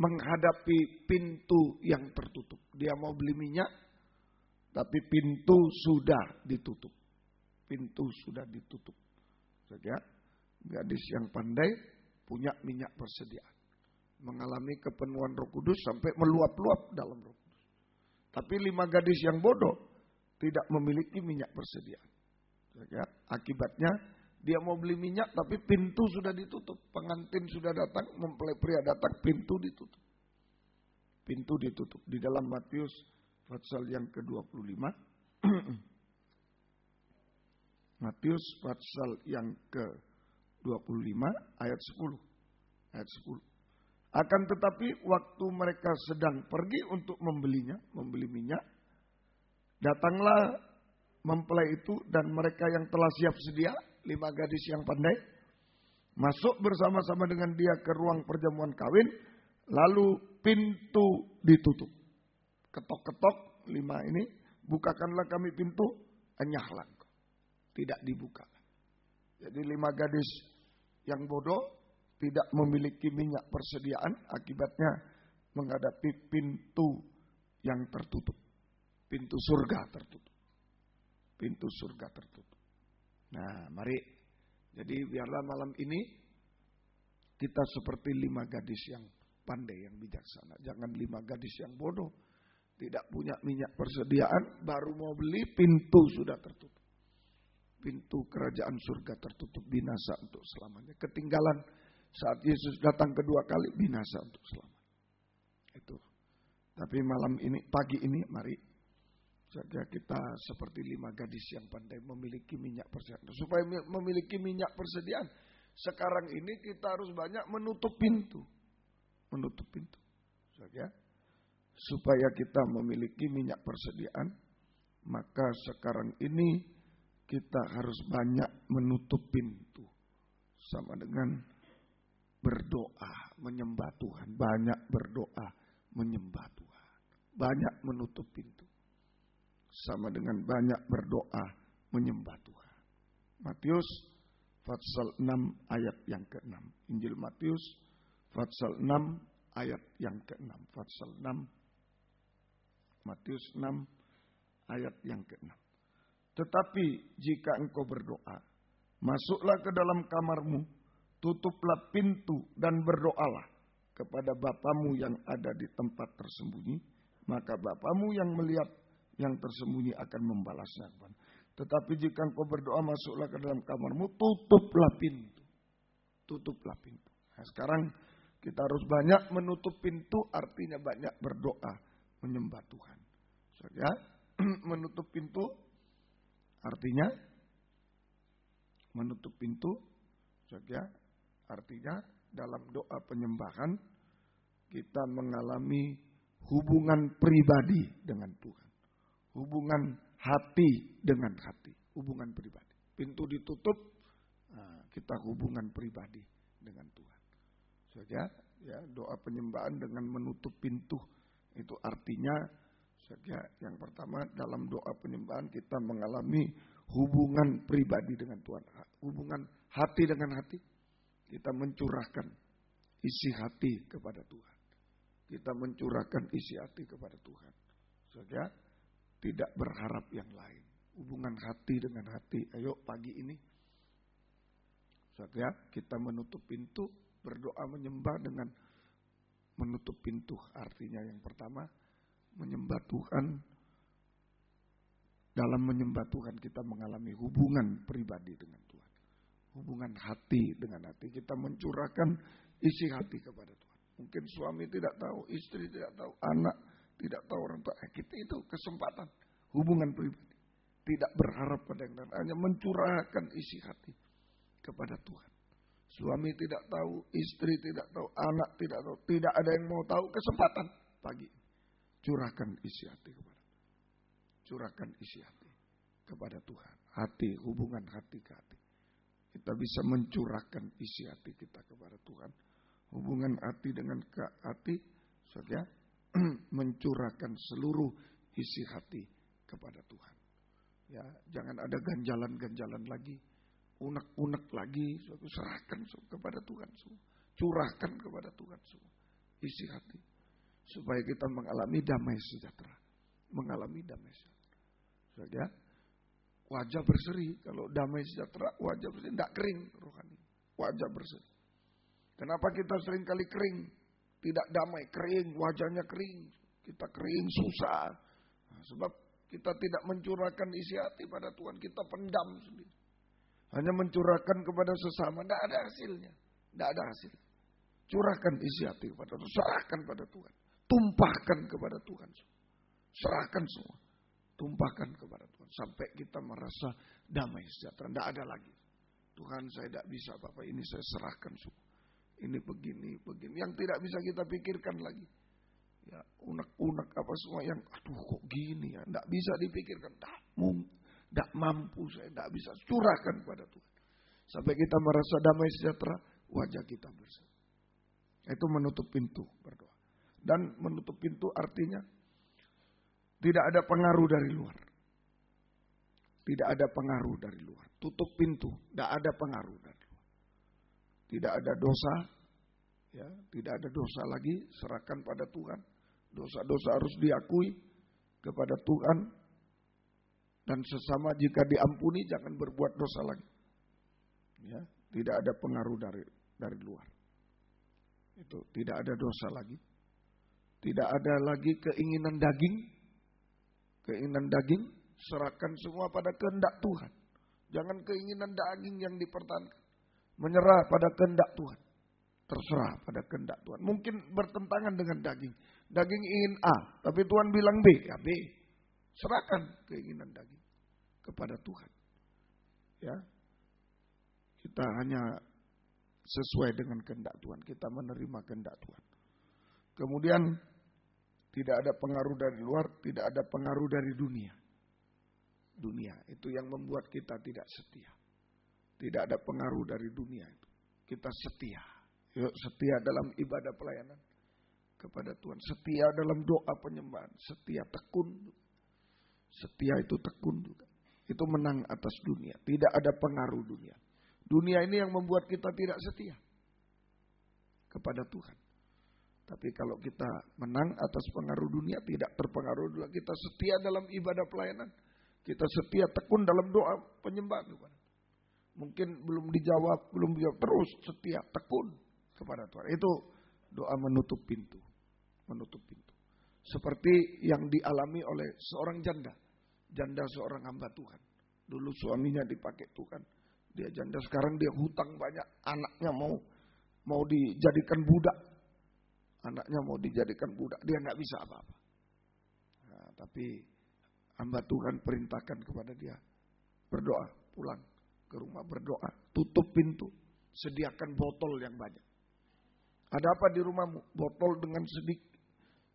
menghadapi pintu yang tertutup. Dia mau beli minyak, tapi pintu sudah ditutup. Pintu sudah ditutup. Saja, gadis yang pandai punya minyak persediaan. Mengalami kepenuhan Roh Kudus sampai meluap-luap dalam Roh Kudus. Tapi 5 gadis yang bodoh tidak memiliki minyak persediaan. Saja, akibatnya dia mau beli minyak tapi pintu sudah ditutup. Pengantin sudah datang, mempelai pria datang, pintu ditutup. Pintu ditutup. Di dalam Matius pasal yang ke-25. Matius pasal yang ke-25 ayat 10. Ayat 10. Akan tetapi waktu mereka sedang pergi untuk membeli minyak, datanglah mempelai itu dan mereka yang telah siap sedia, 5 gadis yang pandai, masuk bersama-sama dengan dia ke ruang perjamuan kawin, lalu pintu ditutup. Ketok-ketok 5 ini, bukakanlah kami pintu, enyahlah engkau. Tidak dibuka. Jadi 5 gadis yang bodoh tidak memiliki minyak persediaan, akibatnya menghadapi pintu yang tertutup. Pintu surga tertutup. Pintu surga tertutup. Nah, mari. Jadi biarlah malam ini kita seperti 5 gadis yang pandai, yang bijaksana. Jangan 5 gadis yang bodoh. Tidak punya minyak persediaan, baru mau beli, pintu sudah tertutup. Pintu kerajaan surga tertutup, binasa untuk selamanya. Ketinggalan saat Yesus datang kedua kali, binasa untuk selamanya. Itu. Tapi malam ini, pagi ini, mari saja kita seperti 5 gadis yang pandai memiliki minyak persediaan. Supaya memiliki minyak persediaan, sekarang ini kita harus banyak menutup pintu. Menutup pintu. Saja. Supaya kita memiliki minyak persediaan, maka sekarang ini kita harus banyak menutup pintu. Sama dengan berdoa, menyembah Tuhan. Banyak berdoa, menyembah Tuhan. Banyak menutup pintu. Sama dengan banyak berdoa, menyembah Tuhan. Matius pasal 6 ayat yang ke-6. Injil Matius pasal 6 ayat yang ke-6. Pasal 6, Matius 6 ayat yang ke-6. Tetapi jika engkau berdoa, masuklah ke dalam kamarmu, tutuplah pintu dan berdoalah kepada Bapamu yang ada di tempat tersembunyi, maka Bapamu yang melihat yang tersembunyi akan membalasnya. Tetapi jika engkau berdoa, masuklah ke dalam kamarmu, tutuplah pintu. Tutuplah pintu. Nah, sekarang kita harus banyak menutup pintu, artinya banyak berdoa, menyembah Tuhan. Saja, menutup pintu artinya menutup pintu saja, artinya dalam doa penyembahan kita mengalami hubungan pribadi dengan Tuhan. Hubungan hati dengan hati. Hubungan pribadi. Pintu ditutup, kita hubungan pribadi dengan Tuhan. Saja, ya, doa penyembahan dengan menutup pintu itu artinya saja yang pertama dalam doa penyembahan kita mengalami hubungan pribadi dengan Tuhan, hubungan hati dengan hati. Kita mencurahkan isi hati kepada Tuhan. Kita mencurahkan isi hati kepada Tuhan. Saja tidak berharap yang lain. Hubungan hati dengan hati. Ayo pagi ini saja kita menutup pintu, berdoa menyembah dengan menutup pintu. Artinya yang pertama, menyembah Tuhan. Dalam menyembah Tuhan kita mengalami hubungan pribadi dengan Tuhan. Hubungan hati dengan hati. Kita mencurahkan isi hati kepada Tuhan. Mungkin suami tidak tahu, istri tidak tahu, anak tidak tahu, orang tua. Kita itu kesempatan. Hubungan pribadi. Tidak berharap pada yang lain. Hanya mencurahkan isi hati kepada Tuhan. Suami tidak tahu, istri tidak tahu, anak tidak tahu, tidak ada yang mau tahu, kesempatan pagi. Curahkan isi hati kepada Tuhan. Curahkan isi hati kepada Tuhan. Hati, hubungan hati ke hati. Kita bisa mencurahkan isi hati kita kepada Tuhan. Hubungan hati dengan hati, saudara, mencurahkan seluruh isi hati kepada Tuhan. Ya, jangan ada ganjalan-ganjalan lagi. Unek-unek lagi, suatu serahkan kepada Tuhan semua. Curahkan kepada Tuhan semua. Isi hati. Supaya kita mengalami damai sejahtera. Mengalami damai sejahtera. Saja, wajah berseri. Kalau damai sejahtera, wajah berseri. Tidak kering rohani. Wajah berseri. Kenapa kita sering kali kering? Tidak damai, kering. Wajahnya kering. Kita kering, susah. Nah, sebab kita tidak mencurahkan isi hati pada Tuhan. Kita pendam sendiri. Hanya mencurahkan kepada sesama, tidak ada hasilnya. Tidak ada hasil. Curahkan isi hati kepada Tuhan. Serahkan pada Tuhan. Tumpahkan kepada Tuhan. Serahkan semua. Tumpahkan kepada Tuhan. Sampai kita merasa damai sejahtera. Tidak ada lagi. Tuhan, saya tidak bisa apa-apa. Ini saya serahkan semua. Ini begini, begini. Yang tidak bisa kita pikirkan lagi. Ya, unek-unek apa semua yang, aduh kok gini ya. Tidak bisa dipikirkan. Tidak mampu, saya tidak bisa. Curahkan kepada Tuhan. Sampai kita merasa damai sejahtera, wajah kita bersih. Itu menutup pintu berdoa. Dan menutup pintu artinya tidak ada pengaruh dari luar. Tidak ada pengaruh dari luar. Tutup pintu, tidak ada pengaruh dari luar. Tidak ada dosa, ya, tidak ada dosa lagi. Serahkan pada Tuhan. Dosa-dosa harus diakui kepada Tuhan. Dan sesama jika diampuni jangan berbuat dosa lagi. Ya, tidak ada pengaruh dari luar. Itu tidak ada dosa lagi. Tidak ada lagi keinginan daging. Keinginan daging serahkan semua pada kehendak Tuhan. Jangan keinginan daging yang dipertahankan. Menyerah pada kehendak Tuhan. Terserah pada kehendak Tuhan. Mungkin bertentangan dengan daging. Daging ingin A, tapi Tuhan bilang B, ya B. Serahkan keinginan daging kepada Tuhan. Ya. Kita hanya sesuai dengan kehendak Tuhan. Kita menerima kehendak Tuhan. Kemudian tidak ada pengaruh dari luar, tidak ada pengaruh dari dunia. Dunia itu yang membuat kita tidak setia. Tidak ada pengaruh dari dunia itu. Kita setia. Yuk, setia dalam ibadah pelayanan kepada Tuhan. Setia dalam doa penyembahan. Setia tekun. Setia itu tekun juga. Itu menang atas dunia. Tidak ada pengaruh dunia. Dunia ini yang membuat kita tidak setia kepada Tuhan. Tapi kalau kita menang atas pengaruh dunia, tidak terpengaruh dunia. Kita setia dalam ibadah pelayanan. Kita setia tekun dalam doa penyembahan. Mungkin belum dijawab, terus setia tekun kepada Tuhan. Itu doa menutup pintu. Menutup pintu. Seperti yang dialami oleh seorang janda. Janda seorang hamba Tuhan. Dulu suaminya dipakai Tuhan. Dia janda, sekarang dia hutang banyak. Anaknya mau dijadikan budak. Anaknya mau dijadikan budak. Dia nggak bisa apa-apa. Nah, tapi hamba Tuhan perintahkan kepada dia. Berdoa, pulang ke rumah berdoa. Tutup pintu. Sediakan botol yang banyak. Ada apa di rumahmu? Botol dengan sedikit.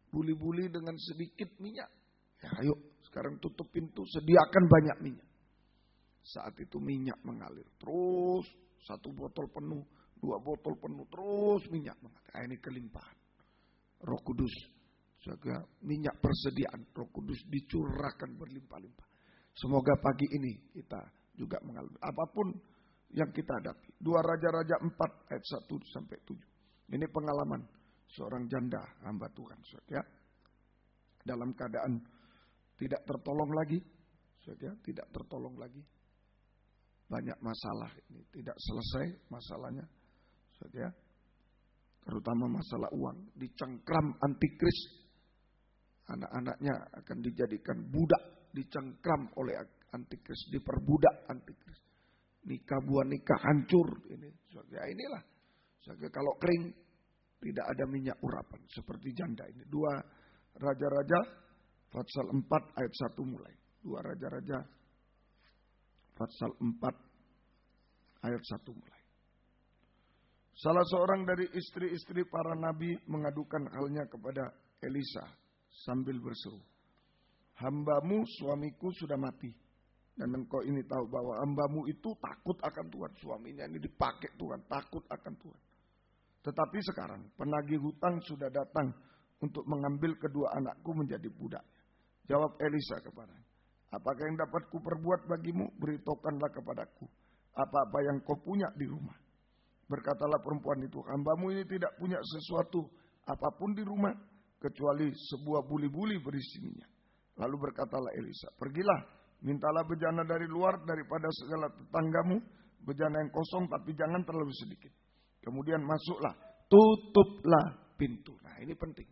Buli-buli dengan sedikit minyak. Ya, ayo sekarang tutup pintu, sediakan banyak minyak. Saat itu minyak mengalir. Terus satu botol penuh 2 botol penuh terus minyak. Nah, ini kelimpahan. Roh Kudus, jaga minyak persediaan. Roh Kudus dicurahkan berlimpah-limpah. Semoga pagi ini kita juga mengalami apapun yang kita hadapi. 2 Raja-Raja 4 ayat 1 sampai 7. Ini pengalaman seorang janda hamba Tuhan, ya. Dalam keadaan tidak tertolong lagi, ya, tidak tertolong lagi. Banyak masalah ini tidak selesai masalahnya, ya. Terutama masalah uang, dicengkram antikris. Anak-anaknya akan dijadikan budak, dicengkram oleh antikris, diperbudak antikris. Nikah buah nikah hancur ini. Ya inilah. Kalau kering tidak ada minyak urapan seperti janda ini. 2 Raja-Raja pasal 4 ayat 1 mulai. 2 Raja-Raja pasal 4 ayat 1 mulai. Salah seorang dari istri-istri para nabi mengadukan halnya kepada Elisa sambil berseru, "Hambamu suamiku sudah mati. Dan engkau ini tahu bahwa hambamu itu takut akan Tuhan." Suaminya ini dipakai Tuhan, takut akan Tuhan. Tetapi sekarang penagih hutang sudah datang untuk mengambil kedua anakku menjadi budaknya. Jawab Elisa kepadanya, "Apakah yang dapat kuperbuat bagimu? Beritahukanlah kepadaku apa-apa yang kau punya di rumah." Berkatalah perempuan itu, "Hambamu ini tidak punya sesuatu apapun di rumah kecuali sebuah buli-buli berisi minyak." Lalu berkatalah Elisa, "Pergilah, mintalah bejana dari luar daripada segala tetanggamu, bejana yang kosong tapi jangan terlalu sedikit. Kemudian masuklah, tutuplah pintu." Nah ini penting.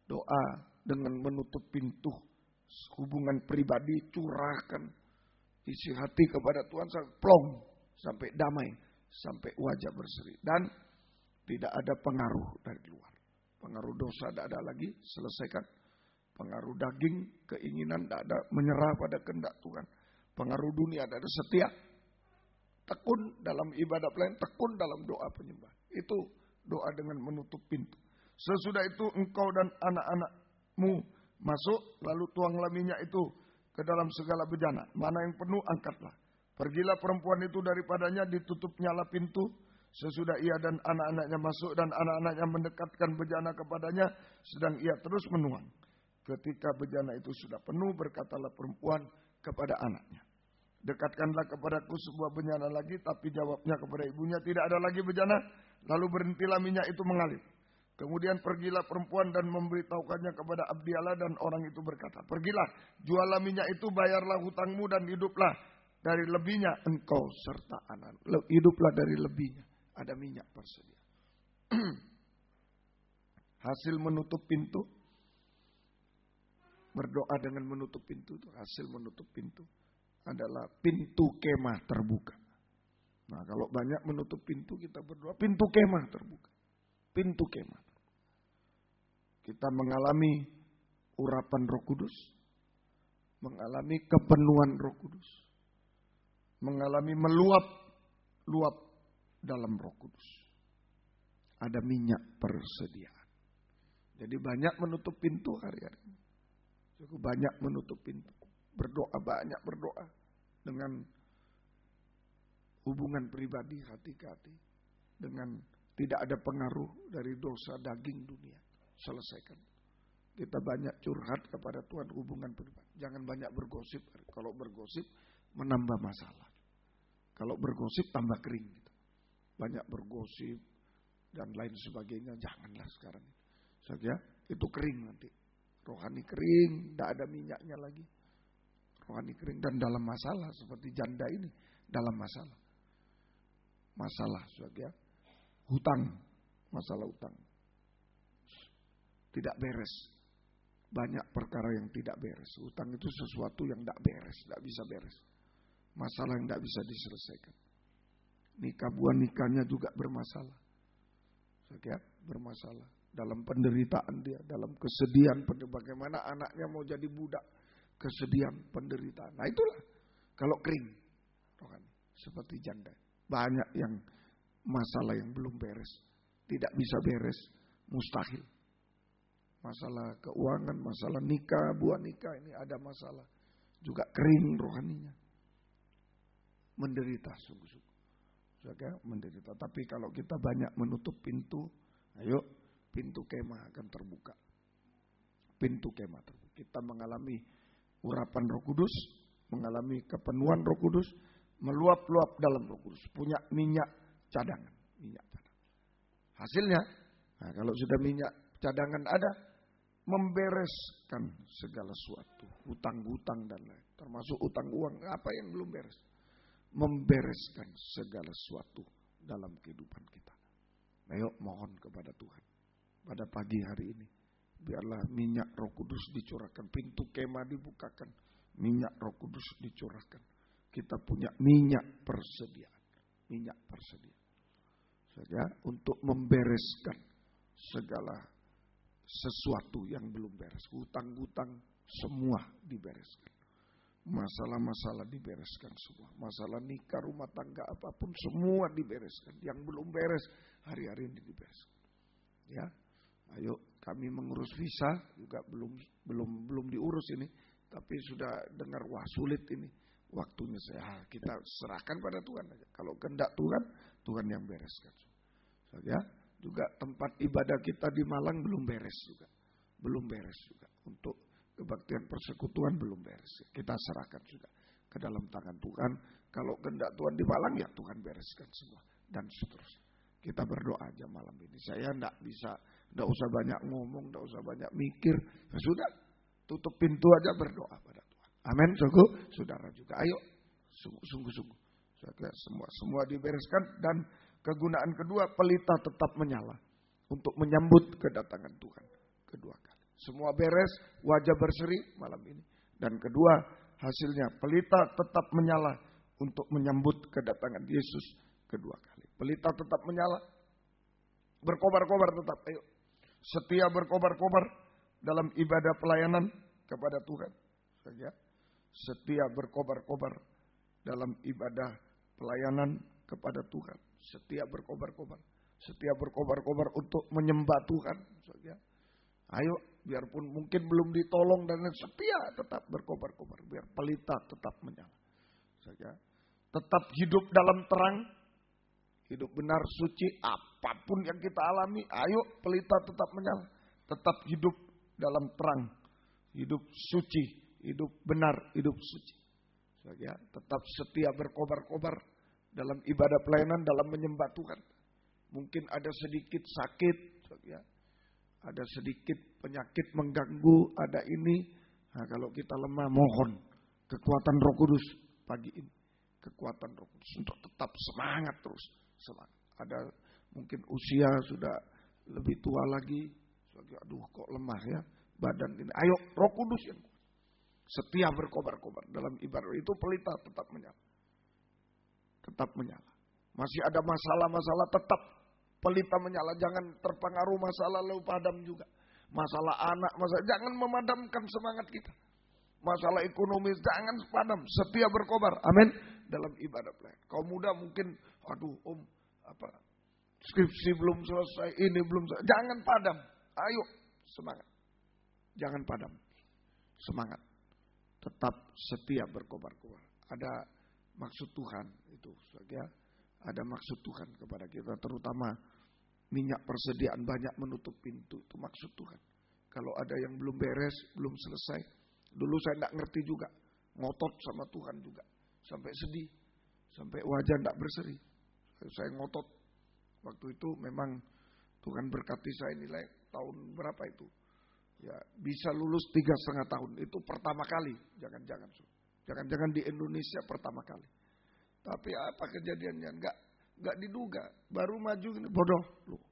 Doa dengan menutup pintu hubungan pribadi, curahkan isi hati kepada Tuhan sampai plong, sampai damai, sampai wajah berseri. Dan tidak ada pengaruh dari luar. Pengaruh dosa tidak ada lagi, selesaikan. Pengaruh daging, keinginan tidak ada, menyerah pada kehendak Tuhan. Pengaruh dunia tidak ada, setia. Tekun dalam ibadah pelayan, tekun dalam doa penyembah. Itu doa dengan menutup pintu. Sesudah itu engkau dan anak-anakmu masuk, lalu tuanglah minyak itu ke dalam segala bejana. Mana yang penuh, angkatlah. Pergilah perempuan itu daripadanya, ditutup nyala pintu. Sesudah ia dan anak-anaknya masuk dan anak-anaknya mendekatkan bejana kepadanya, sedang ia terus menuang. Ketika bejana itu sudah penuh, berkatalah perempuan kepada anaknya, "Dekatkanlah kepadaku sebuah bejana lagi." Tapi jawabnya kepada ibunya, "Tidak ada lagi bejana." Lalu berhentilah minyak itu mengalir. Kemudian pergilah perempuan dan memberitahukannya kepada Abdialah, dan orang itu berkata, "Pergilah, jualah minyak itu, bayarlah hutangmu dan hiduplah dari lebihnya engkau serta anak." Hiduplah dari lebihnya, ada minyak tersedia. Hasil menutup pintu, berdoa dengan menutup pintu itu, hasil menutup pintu adalah pintu kemah terbuka. Nah kalau banyak menutup pintu, kita berdoa pintu kemah terbuka. Pintu kemah. Kita mengalami urapan Roh Kudus, mengalami kepenuhan Roh Kudus, mengalami meluap dalam Roh Kudus. Ada minyak persediaan. Jadi banyak menutup pintu hari-hari ini. Cukup banyak menutup pintu. Berdoa, banyak berdoa dengan hubungan pribadi, hati ke hati, dengan tidak ada pengaruh dari dosa daging dunia. Selesaikan. Kita banyak curhat kepada Tuhan, hubungan pribadi. Jangan banyak bergosip. Kalau bergosip menambah masalah. Kalau bergosip tambah kering. Gitu. Banyak bergosip dan lain sebagainya. Janganlah sekarang. Saja itu kering nanti. Rohani kering, tidak ada minyaknya lagi. Rohani kering dan dalam masalah seperti janda ini, dalam masalah. Masalah saja. Hutang, masalah hutang. Tidak beres. Banyak perkara yang tidak beres. Hutang itu sesuatu yang tidak beres, tidak bisa beres. Masalah yang tidak bisa diselesaikan. Nikah buah nikahnya juga bermasalah. Saja bermasalah. Dalam penderitaan dia, dalam kesedihan, bagaimana anaknya mau jadi budak. Kesedihan, penderitaan. Nah itulah. Kalau kering. Seperti janda. Banyak yang masalah yang belum beres. Tidak bisa beres. Mustahil. Masalah keuangan, masalah nikah, buah nikah ini ada masalah. Juga kering rohaninya. Menderita sungguh-sungguh. Saudara, menderita. Tapi kalau kita banyak menutup pintu, ayo pintu kemah akan terbuka. Pintu kemah terbuka. Kita mengalami urapan Roh Kudus, mengalami kepenuhan Roh Kudus, meluap-luap dalam Roh Kudus, punya minyak cadangan. Hasilnya, nah kalau sudah minyak cadangan ada, membereskan segala sesuatu, hutang-hutang dan lain, termasuk utang uang, apa yang belum beres, membereskan segala sesuatu dalam kehidupan kita. Ayo mohon kepada Tuhan pada pagi hari ini, biarlah minyak Roh Kudus dicurahkan, pintu kemah dibukakan, minyak Roh Kudus dicurahkan. Kita punya minyak persediaan, saja untuk membereskan segala sesuatu yang belum beres. Hutang-hutang semua dibereskan. Masalah-masalah dibereskan semua. Masalah nikah, rumah tangga, apapun semua dibereskan. Yang belum beres hari-hari ini dibereskan. Ya, ayo kami mengurus visa juga belum diurus ini. Tapi sudah dengar wah sulit ini. Waktunya kita serahkan pada Tuhan aja. Kalau kehendak Tuhan, Tuhan yang bereskan. Ya, juga tempat ibadah kita di Malang belum beres juga. Untuk kebaktian persekutuan belum beres. Kita serahkan juga ke dalam tangan Tuhan. Kalau kehendak Tuhan di Malang ya Tuhan bereskan semua dan seterusnya. Kita berdoa aja malam ini. Saya enggak usah banyak ngomong, enggak usah banyak mikir. Ya sudah, tutup pintu aja berdoa pada Tuhan. Amin, saudara juga. Ayo, sungguh-sungguh. Semua dibereskan dan kegunaan kedua, pelita tetap menyala untuk menyambut kedatangan Tuhan kedua kali. Semua beres, wajah berseri malam ini. Dan kedua, hasilnya pelita tetap menyala untuk menyambut kedatangan Yesus kedua kali. Pelita tetap menyala, berkobar-kobar tetap. Ayo, setia berkobar-kobar dalam ibadah pelayanan kepada Tuhan. Saja. Setia berkobar-kobar dalam ibadah pelayanan kepada Tuhan. Setia berkobar-kobar untuk menyembah Tuhan. Saja. Ayo, biarpun mungkin belum ditolong dan setia tetap berkobar-kobar. Biar pelita tetap menyala. Saja. Tetap hidup dalam terang. Hidup benar, suci, apapun yang kita alami. Ayo, pelita tetap menyala. Tetap hidup dalam terang. Hidup suci. Hidup benar, hidup suci. Saja. Tetap setia berkobar-kobar dalam ibadah pelayanan, dalam menyembah Tuhan. Mungkin ada sedikit sakit, saja. Ada sedikit penyakit mengganggu, ada ini. Nah, kalau kita lemah, mohon kekuatan Roh Kudus pagi ini. Kekuatan Roh Kudus untuk tetap semangat terus. Semangat. Ada mungkin usia sudah lebih tua lagi. Saja. Aduh kok lemah ya badan ini. Ayo Roh Kudus yang setia berkobar-kobar dalam ibadah itu, pelita tetap menyala. Tetap menyala. Masih ada masalah-masalah, tetap pelita menyala. Jangan terpengaruh masalah lalu padam juga. Masalah anak, jangan memadamkan semangat kita. Masalah ekonomi jangan padam, setia berkobar. Amin. Dalam ibadah pelayanan. Kaum muda mungkin, aduh skripsi belum selesai, ini belum selesai. Jangan padam. Ayo, semangat. Jangan padam. Semangat. Tetap setia berkobar-kobar. Ada maksud Tuhan itu, saja. Ada maksud Tuhan kepada kita, terutama minyak persediaan banyak menutup pintu, itu maksud Tuhan. Kalau ada yang belum beres, belum selesai, dulu saya tidak ngerti juga, ngotot sama Tuhan juga, sampai sedih, sampai wajah tidak berseri. Saya ngotot, waktu itu memang Tuhan berkati saya nilai tahun berapa itu. Ya, bisa lulus 3,5 tahun. Itu pertama kali. Jangan-jangan di Indonesia pertama kali. Tapi apa kejadiannya? Enggak diduga. Baru maju ini bodoh. Loh,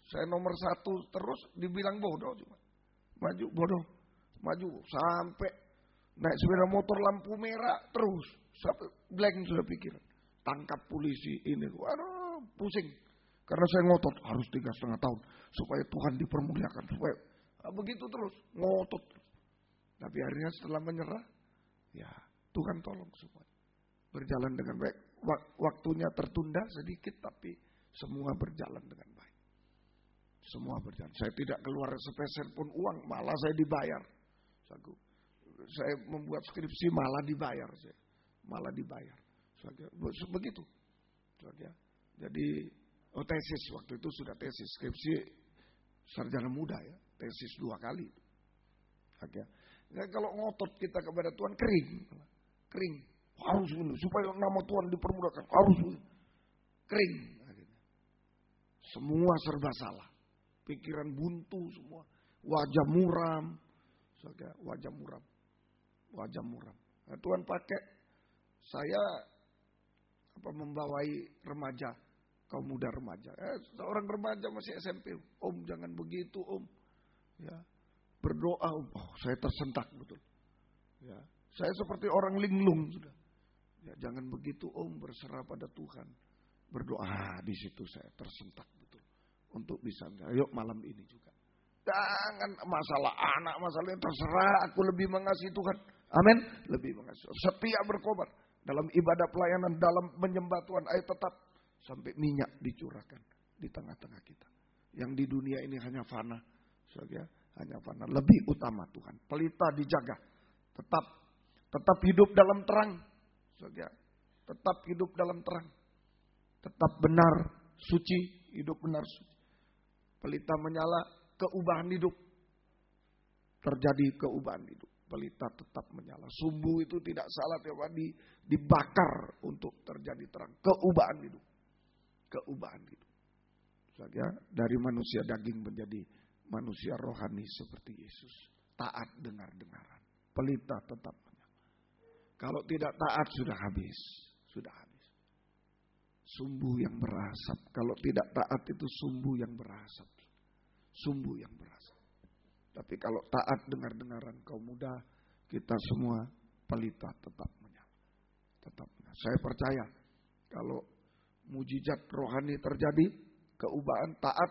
saya nomor 1 terus dibilang bodoh cuma. Maju bodoh. Maju sampai naik sepeda motor lampu merah terus. Sampai blank sudah pikiran. Tangkap polisi ini. Waduh, pusing. Karena saya ngotot harus 3,5 tahun supaya Tuhan dipermuliakan, supaya begitu terus, ngotot. Tapi akhirnya setelah menyerah, ya Tuhan tolong semua. Berjalan dengan baik. Waktunya tertunda sedikit, tapi semua berjalan dengan baik. Semua berjalan. Saya tidak keluar sepeser pun uang, malah saya dibayar. Saya membuat skripsi malah dibayar. Malah dibayar. Begitu. Jadi tesis waktu itu sudah tesis skripsi sarjana muda ya, tesis 2 kali. Nah, kalau ngotot kita kepada Tuhan kering. Harus ini supaya nama Tuhan dipermudahkan, harus ini. Kering. Semua serba salah. Pikiran buntu semua. Wajah muram. Wajah muram. Nah, Tuhan pakai saya membawai remaja, kaum muda remaja. Seorang remaja masih SMP. Om jangan begitu om. Ya. Berdoa om. Oh, saya tersentak betul. Ya. Saya seperti orang linglung sudah. Ya, jangan begitu om, berserah pada Tuhan. Berdoa di situ saya tersentak betul. Untuk bisa. Yuk malam ini juga. Jangan masalah anak, masalahnya terserah. Aku lebih mengasihi Tuhan. Amin. Lebih mengasihi. Setia berkobar. Dalam ibadah pelayanan, dalam menyembah Tuhan. Ayo tetap. Sampai minyak dicurahkan di tengah-tengah kita. Yang di dunia ini hanya fana. Hanya fana. Lebih utama Tuhan. Pelita dijaga. Tetap hidup dalam terang. Tetap hidup dalam terang. Tetap benar, suci. Hidup benar, suci. Pelita menyala, keubahan hidup. Terjadi keubahan hidup. Pelita tetap menyala. Sumbu itu tidak salah tiap hari dibakar untuk terjadi terang. Keubahan hidup. Keubahan hidup. Dari manusia daging menjadi manusia rohani seperti Yesus. Taat dengar-dengaran. Pelita tetap menyala. Kalau tidak taat sudah habis. Sudah habis. Sumbu yang berasap. Kalau tidak taat itu sumbu yang berasap. Sumbu yang berasap. Tapi kalau taat dengar-dengaran kaum muda, kita semua pelita tetap menyala. Tetap menyala. Saya percaya kalau mujizat rohani terjadi, keubahan taat,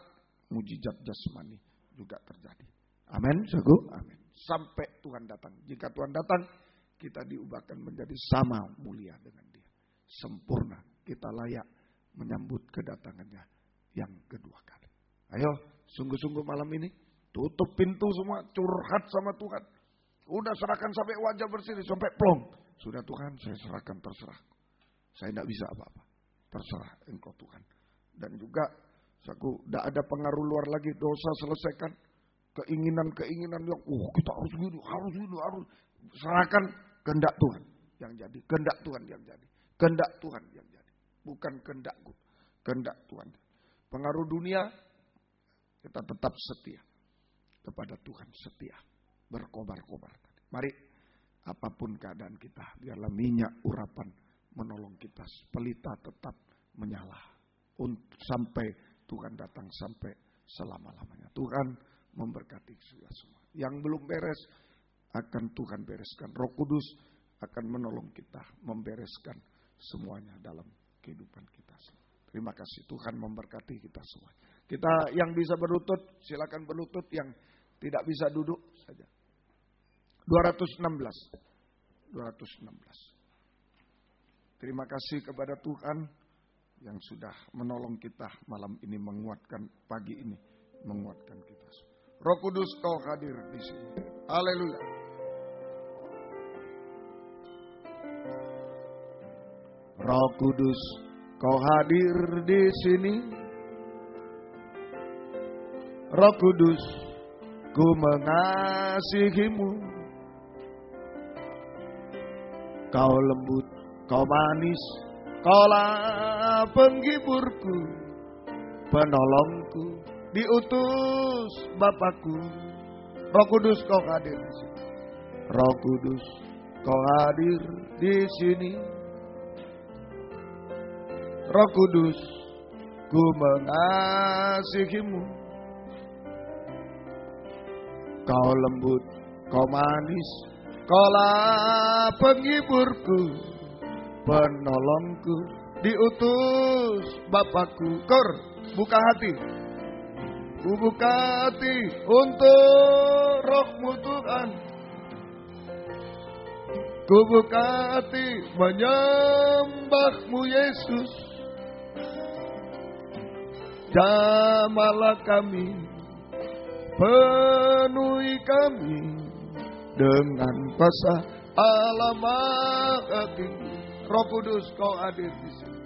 mujizat jasmani juga terjadi. Amin, saudaraku. Amin. Sampai Tuhan datang. Jika Tuhan datang, kita diubahkan menjadi sama mulia dengan Dia. Sempurna. Kita layak menyambut kedatangannya yang kedua kali. Ayo, sungguh-sungguh malam ini. Tutup pintu semua, curhat sama Tuhan. Udah serahkan sampai wajah bersih, sampai plong. Sudah Tuhan, saya serahkan, terserah. Saya tidak bisa apa-apa. Terserah Engkau Tuhan. Dan juga, tidak ada pengaruh luar lagi, dosa selesaikan. Keinginan-keinginan yang, kita harus gini, harus. Serahkan kehendak Tuhan yang jadi. Kehendak Tuhan yang jadi. Kehendak Tuhan yang jadi. Bukan kehendakku. Kehendak Tuhan. Pengaruh dunia, kita tetap setia. Kepada Tuhan setia. Berkobar-kobar. Mari, apapun keadaan kita, biarlah minyak urapan menolong kita. Pelita tetap menyala. Sampai Tuhan datang, sampai selama-lamanya. Tuhan memberkati semua. Yang belum beres, akan Tuhan bereskan. Roh Kudus akan menolong kita, membereskan semuanya dalam kehidupan kita. Terima kasih, Tuhan memberkati kita semua. Kita yang bisa berlutut, silakan berlutut. Yang tidak bisa duduk saja. 216. Terima kasih kepada Tuhan yang sudah menolong kita malam ini, menguatkan pagi ini, menguatkan kita. Roh Kudus, Kau hadir di sini. Haleluya. Roh Kudus, Kau hadir di sini. Roh Kudus, Ku mengasihimu. Kau lembut, Kau manis, Kaulah penghiburku, penolongku, diutus Bapakku. Roh Kudus, Kau hadir di sini. Roh Kudus, Kau hadir di sini. Roh Kudus, Ku mengasihimu. Kau lembut, Kau manis, Kaulah penghiburku, penolongku, diutus Bapakku. Kor, buka hati. Ku buka hati untuk Roh-Mu Tuhan. Ku buka hati menyembah-Mu Yesus. Jamalah kami, penuhi kami dengan kuasa Allah Maha Tinggi. Roh Kudus, Kau hadir di sini.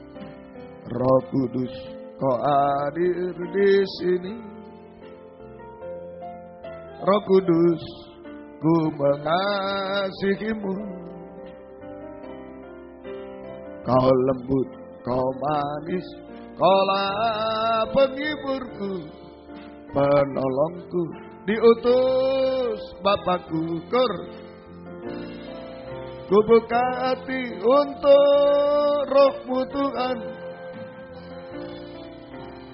Roh Kudus, Kau hadir di sini. Roh Kudus, ku mengasihimu. Kau lembut, Kau manis, Kaulah penghiburku, penolongku, diutus Bapakku. Ku buka hati untuk Roh-Mu Tuhan.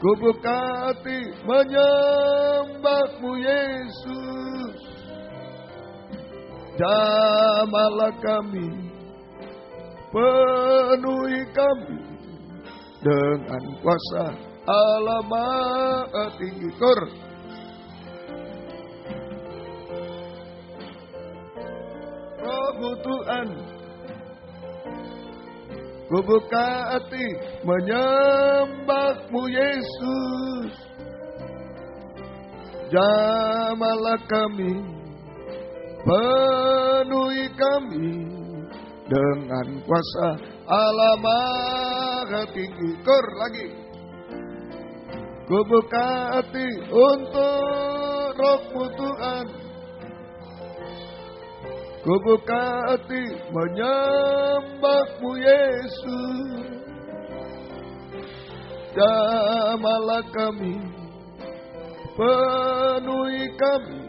Ku buka hati menyembah-Mu Yesus. Jamahlah kami, penuhi kami dengan kuasa Allah Maha Tinggi. Roh-Mu Tuhan, ku buka hati menyembah-Mu Yesus. Jamahlah kami, penuhi kami dengan kuasa Allah Maha Tinggi. Lagi. Ku buka hati untuk Roh-Mu Tuhan. Ku buka hati menyembah-Mu Yesus. Jamahlah kami, penuhi kami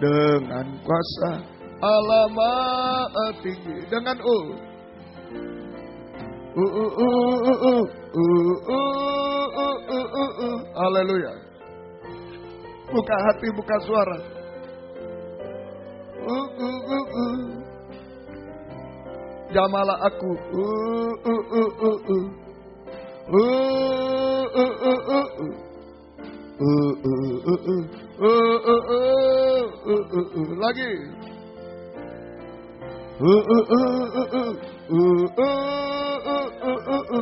dengan kuasa Allah Maha Tinggi. Dengan haleluya. Buka hati, buka suara. Jamahlah aku. Lagi.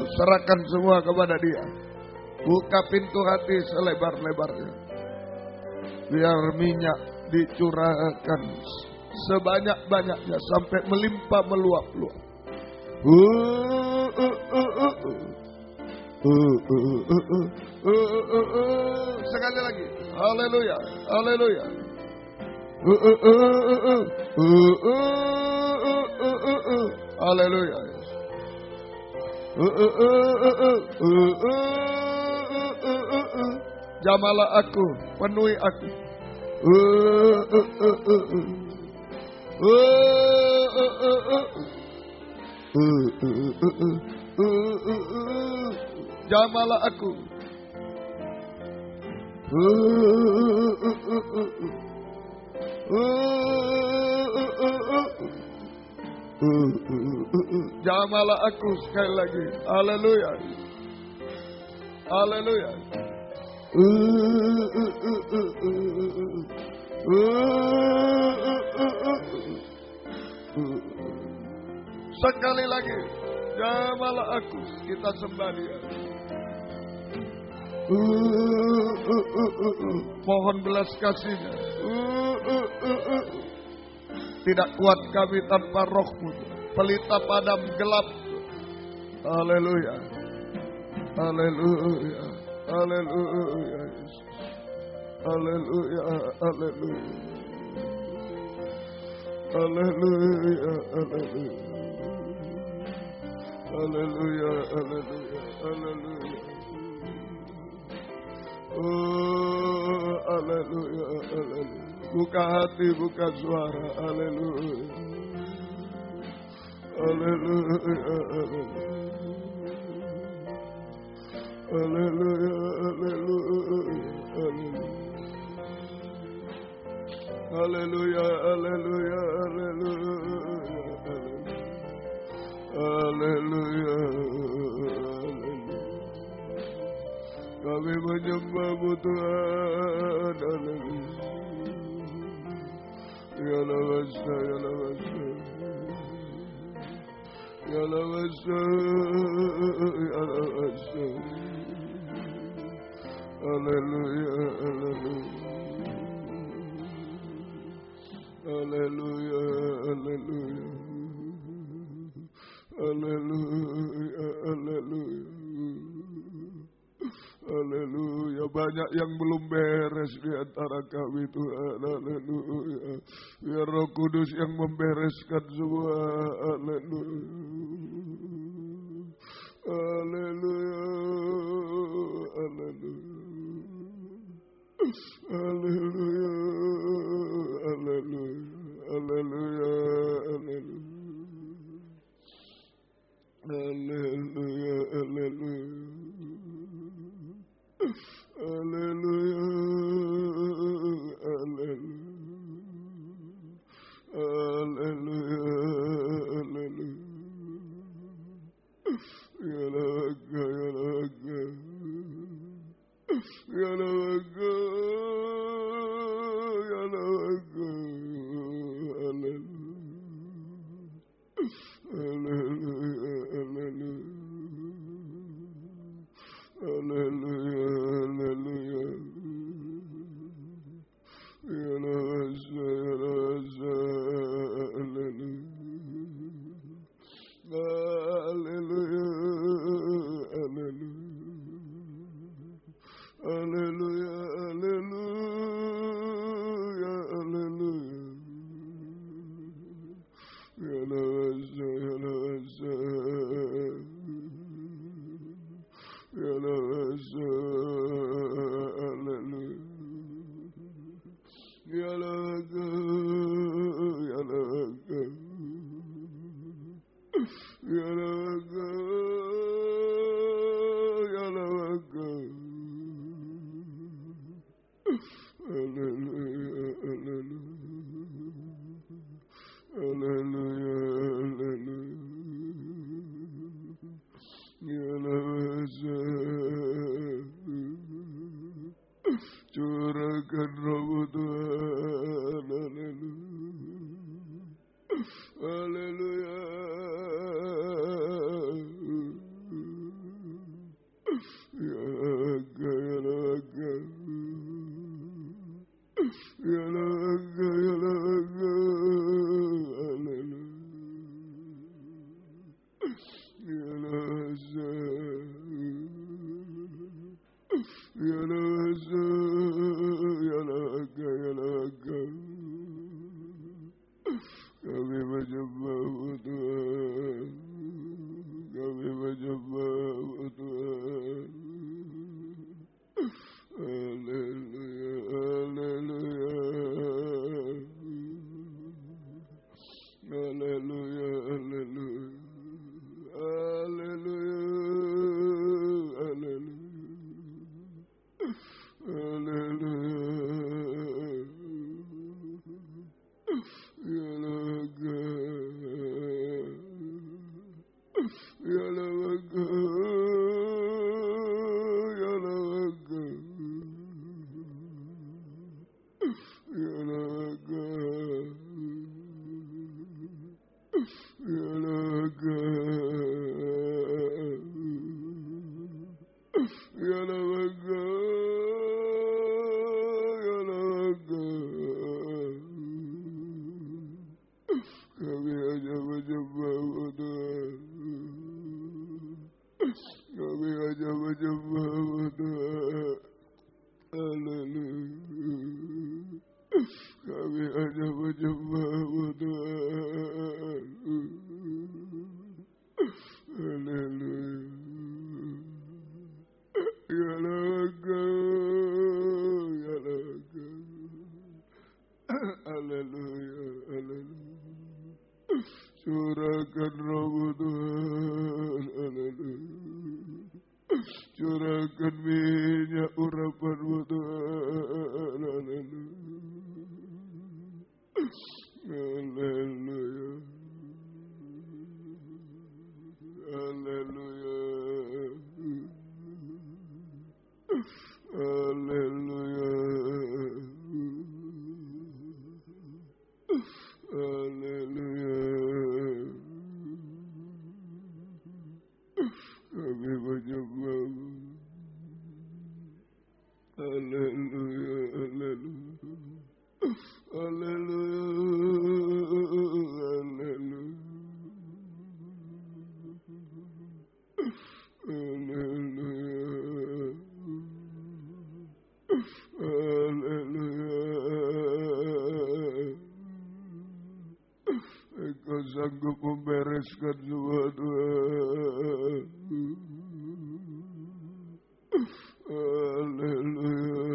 Serahkan semua kepada Dia. Buka pintu hati selebar-lebarnya. Biar minyak dicurahkan sebanyak-banyaknya sampai melimpah meluap-luap. Sekali lagi. Haleluya. Haleluya. Haleluya. Jamahlah aku, penuhi aku. Jamahlah aku. Jamahlah aku sekali lagi. Haleluya. Haleluya. Sekali lagi. Jamahlah aku. Kita sembah Dia. Mohon belas kasih-Nya. Tidak kuat kami tanpa Roh-Mu. Pelita padam gelap. Haleluya. Haleluya. Haleluya. Haleluya. Haleluya. Haleluya. Haleluya. Haleluya. Haleluya. Haleluya. Oh, haleluya. Haleluya. Buka hati, buka suara. Haleluya. Haleluya. Haleluya. Haleluya. Haleluya. Haleluya. Haleluya. Kami menyembah-Mu Tuhan. Haleluya. Ya lawasa, ya lawasa. Ya lawasa, ya lawasa. Haleluya, haleluya. Haleluya, haleluya. Haleluya, haleluya. banyak yang belum beres di antara kami Tuhan. Haleluya. Biar Roh Kudus yang membereskan semua. Haleluya. Haleluya. Haleluya. Haleluya. Haleluya. Haleluya. Haleluya. Haleluya. Haleluya. Haleluya. Haleluya. Ya laga, ya laga. Ya laga. Ya laga. Haleluya. Haleluya. Haleluya. Haleluya. Haleluya. Ya laza, ya laza. Haleluya. Haleluya. Haleluya. Haleluya. Haleluya. Haleluya. Ya laza, ya laza. Ya laza. Haleluya. Ya laga, ya laga. Ya laga, ya laga. Haleluya, haleluya. Haleluya, haleluya. Ya laza. Curahkan Roh Tuhan. Haleluya. Ya laga, ya laga. Ya laga, ya laga. Haleluya. Ya laza. Ya laza. Ya laga, ya laga. Kami menyembah Tuhan. Kami menyembah Tuhan. Haleluya, haleluya. Haleluya, haleluya. Haleluya, haleluya. Haleluya. Ya laga. Ya laga. Ya laga. Ya laga. Ya laga. Ya laga. Ya laga. Kami hanya menyembah Tuhan. Kami hanya menyembah Tuhan. Haleluya. Kami hanya menyembah Tuhan. Haleluya. Ya laga. Ya laga. Haleluya. Haleluya. Curahkan Roh Tuhan. Haleluya. Curahkan minyak urapan-Mu Tuhan. Haleluya. Haleluya. Haleluya. Haleluya. Haleluya. Kami menyembah. Haleluya, haleluya. sanggup membereskan semua Tuhan. Haleluya.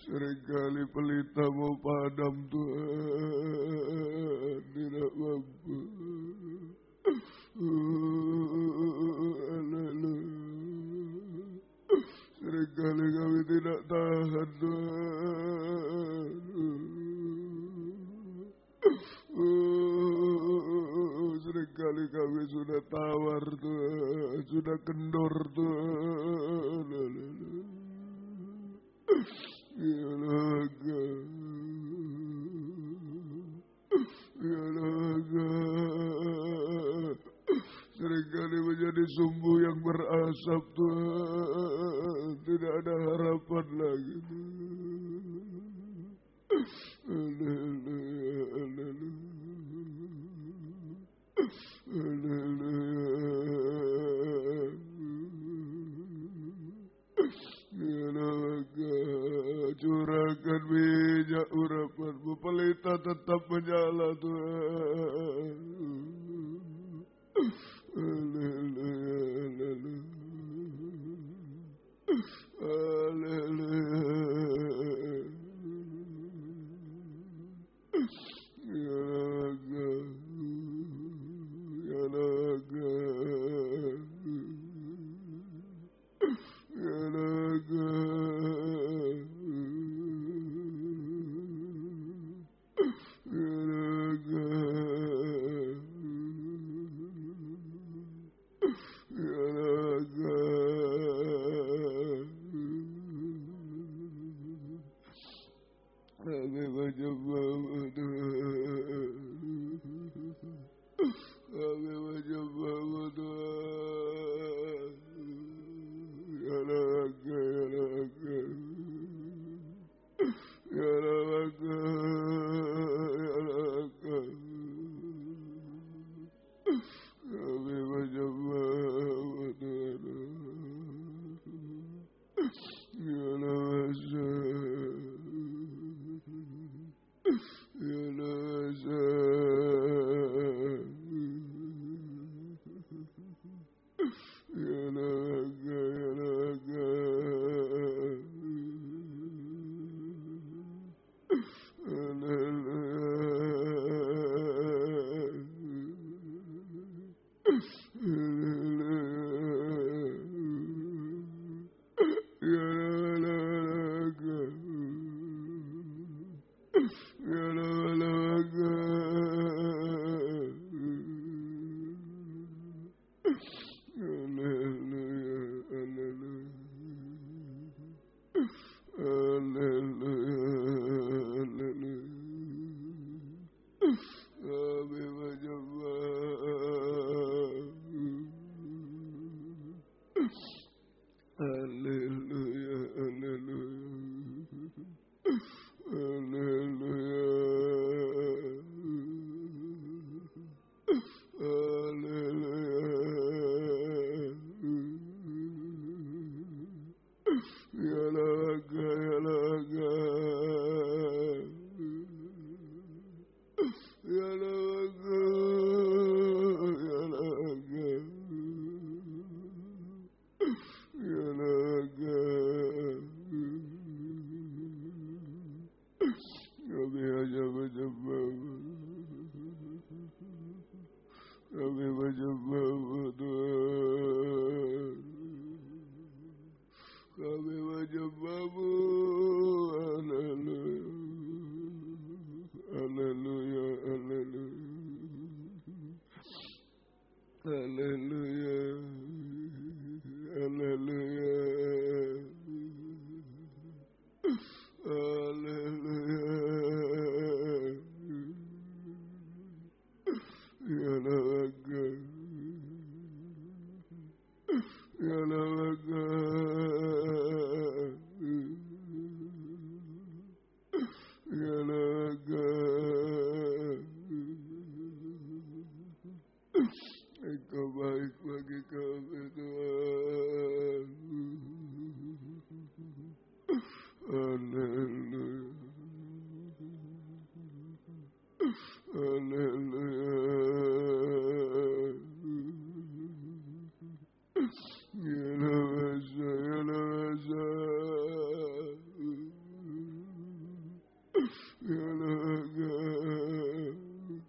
Seringkali pelitamu padam Tuhan, tidak mampu. Seringkali kami tidak tahan Tuhan. Seringkali kami sudah tawar Tuhan, sudah kendor Tuhan. Ya naga, ya naga, seringkali menjadi sumbu yang berasap Tuhan, tidak ada harapan lagi Tuhan. Haleluya, haleluya. tetap menyala Tuhan. Haleluya, haleluya.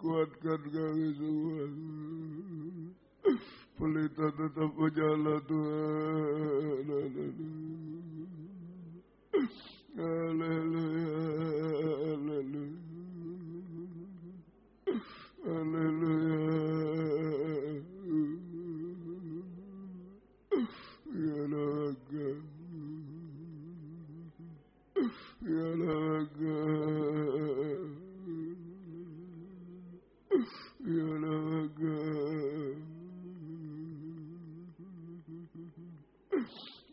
Kuatkan kami semua. Pelita tetap menyala Tuhan. Haleluya, haleluya, haleluya. Ya naga, ya naga, ya naga,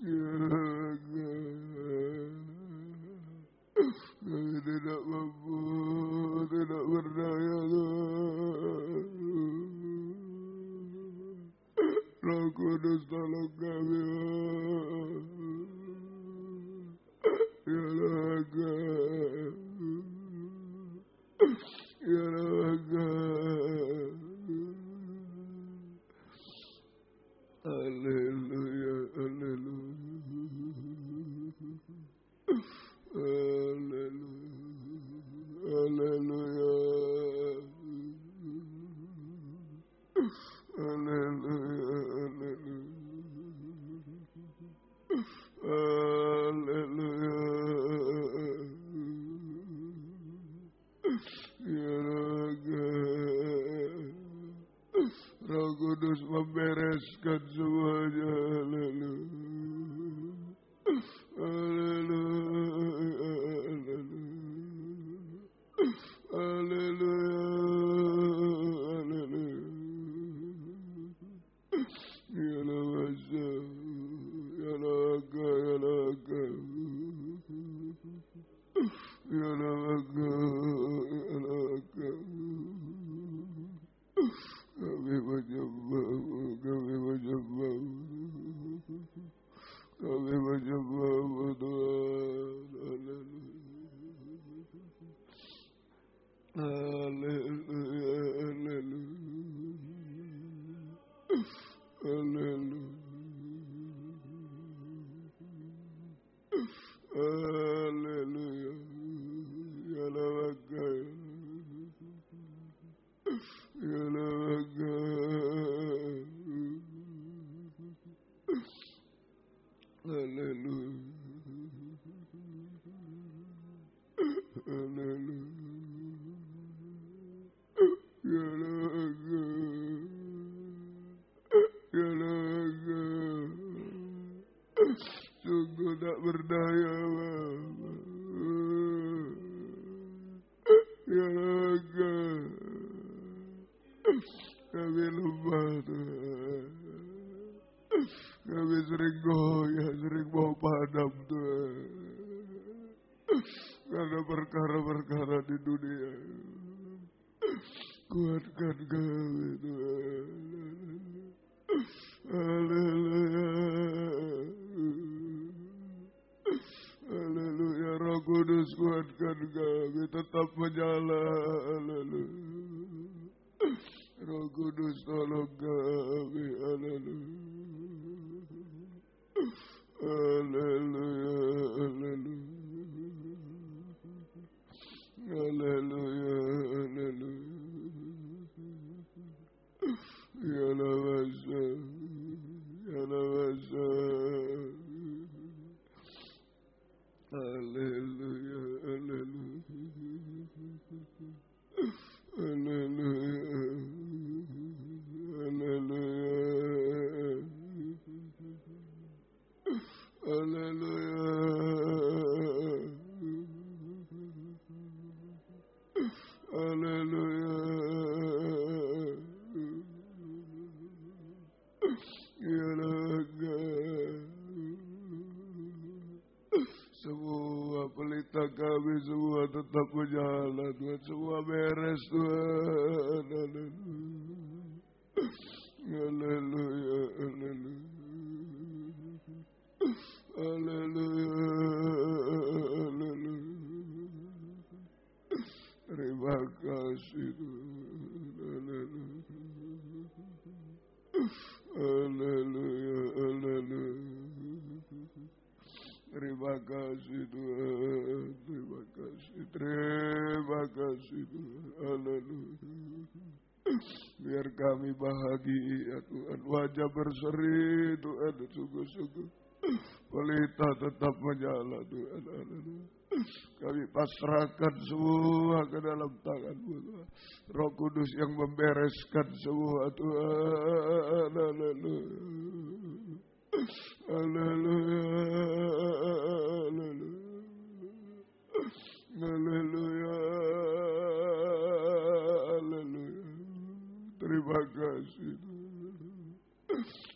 ya naga. Kami tidak mampu, tidak berdaya Tuhan. Roh Kudus tolong kami. Ya naga. Kudus membereskan semuanya. Sungguh tak berdaya, ya kami lemah Tuhan. Kami sering goyah, sering mau padam Tuhan. Karena perkara-perkara di dunia. Kuatkan kami Tuhan. Haleluya. Haleluya. Roh Kudus kuatkan kami tetap menyala. Haleluya. Roh Kudus tolong kami. Haleluya. Haleluya. Haleluya. Haleluya. Haleluya. Ya Lawasa. Ya Lawasa. Haleluya. Haleluya. Haleluya. Haleluya. Haleluya. Haleluya. Ya Naga. Semua pelita kami semua tetap berjalan Tuhan. Semua beres Tuhan. Haleluya. Haleluya. Haleluya. Haleluya. Terima kasih Tuhan. Haleluya. Haleluya. Terima kasih Tuhan. Terima kasih. Terima kasih Tuhan. Haleluya. Biar kami bahagia Tuhan. Wajah berseri Tuhan. Sungguh-sungguh pelita tetap menyala Tuhan. Haleluya. Kami pasrahkan semua ke dalam tangan-Mu Tuhan. Roh Kudus yang membereskan semua Tuhan. Haleluya. Haleluya. Haleluya. Haleluya. Haleluya. Terima kasih Tuhan.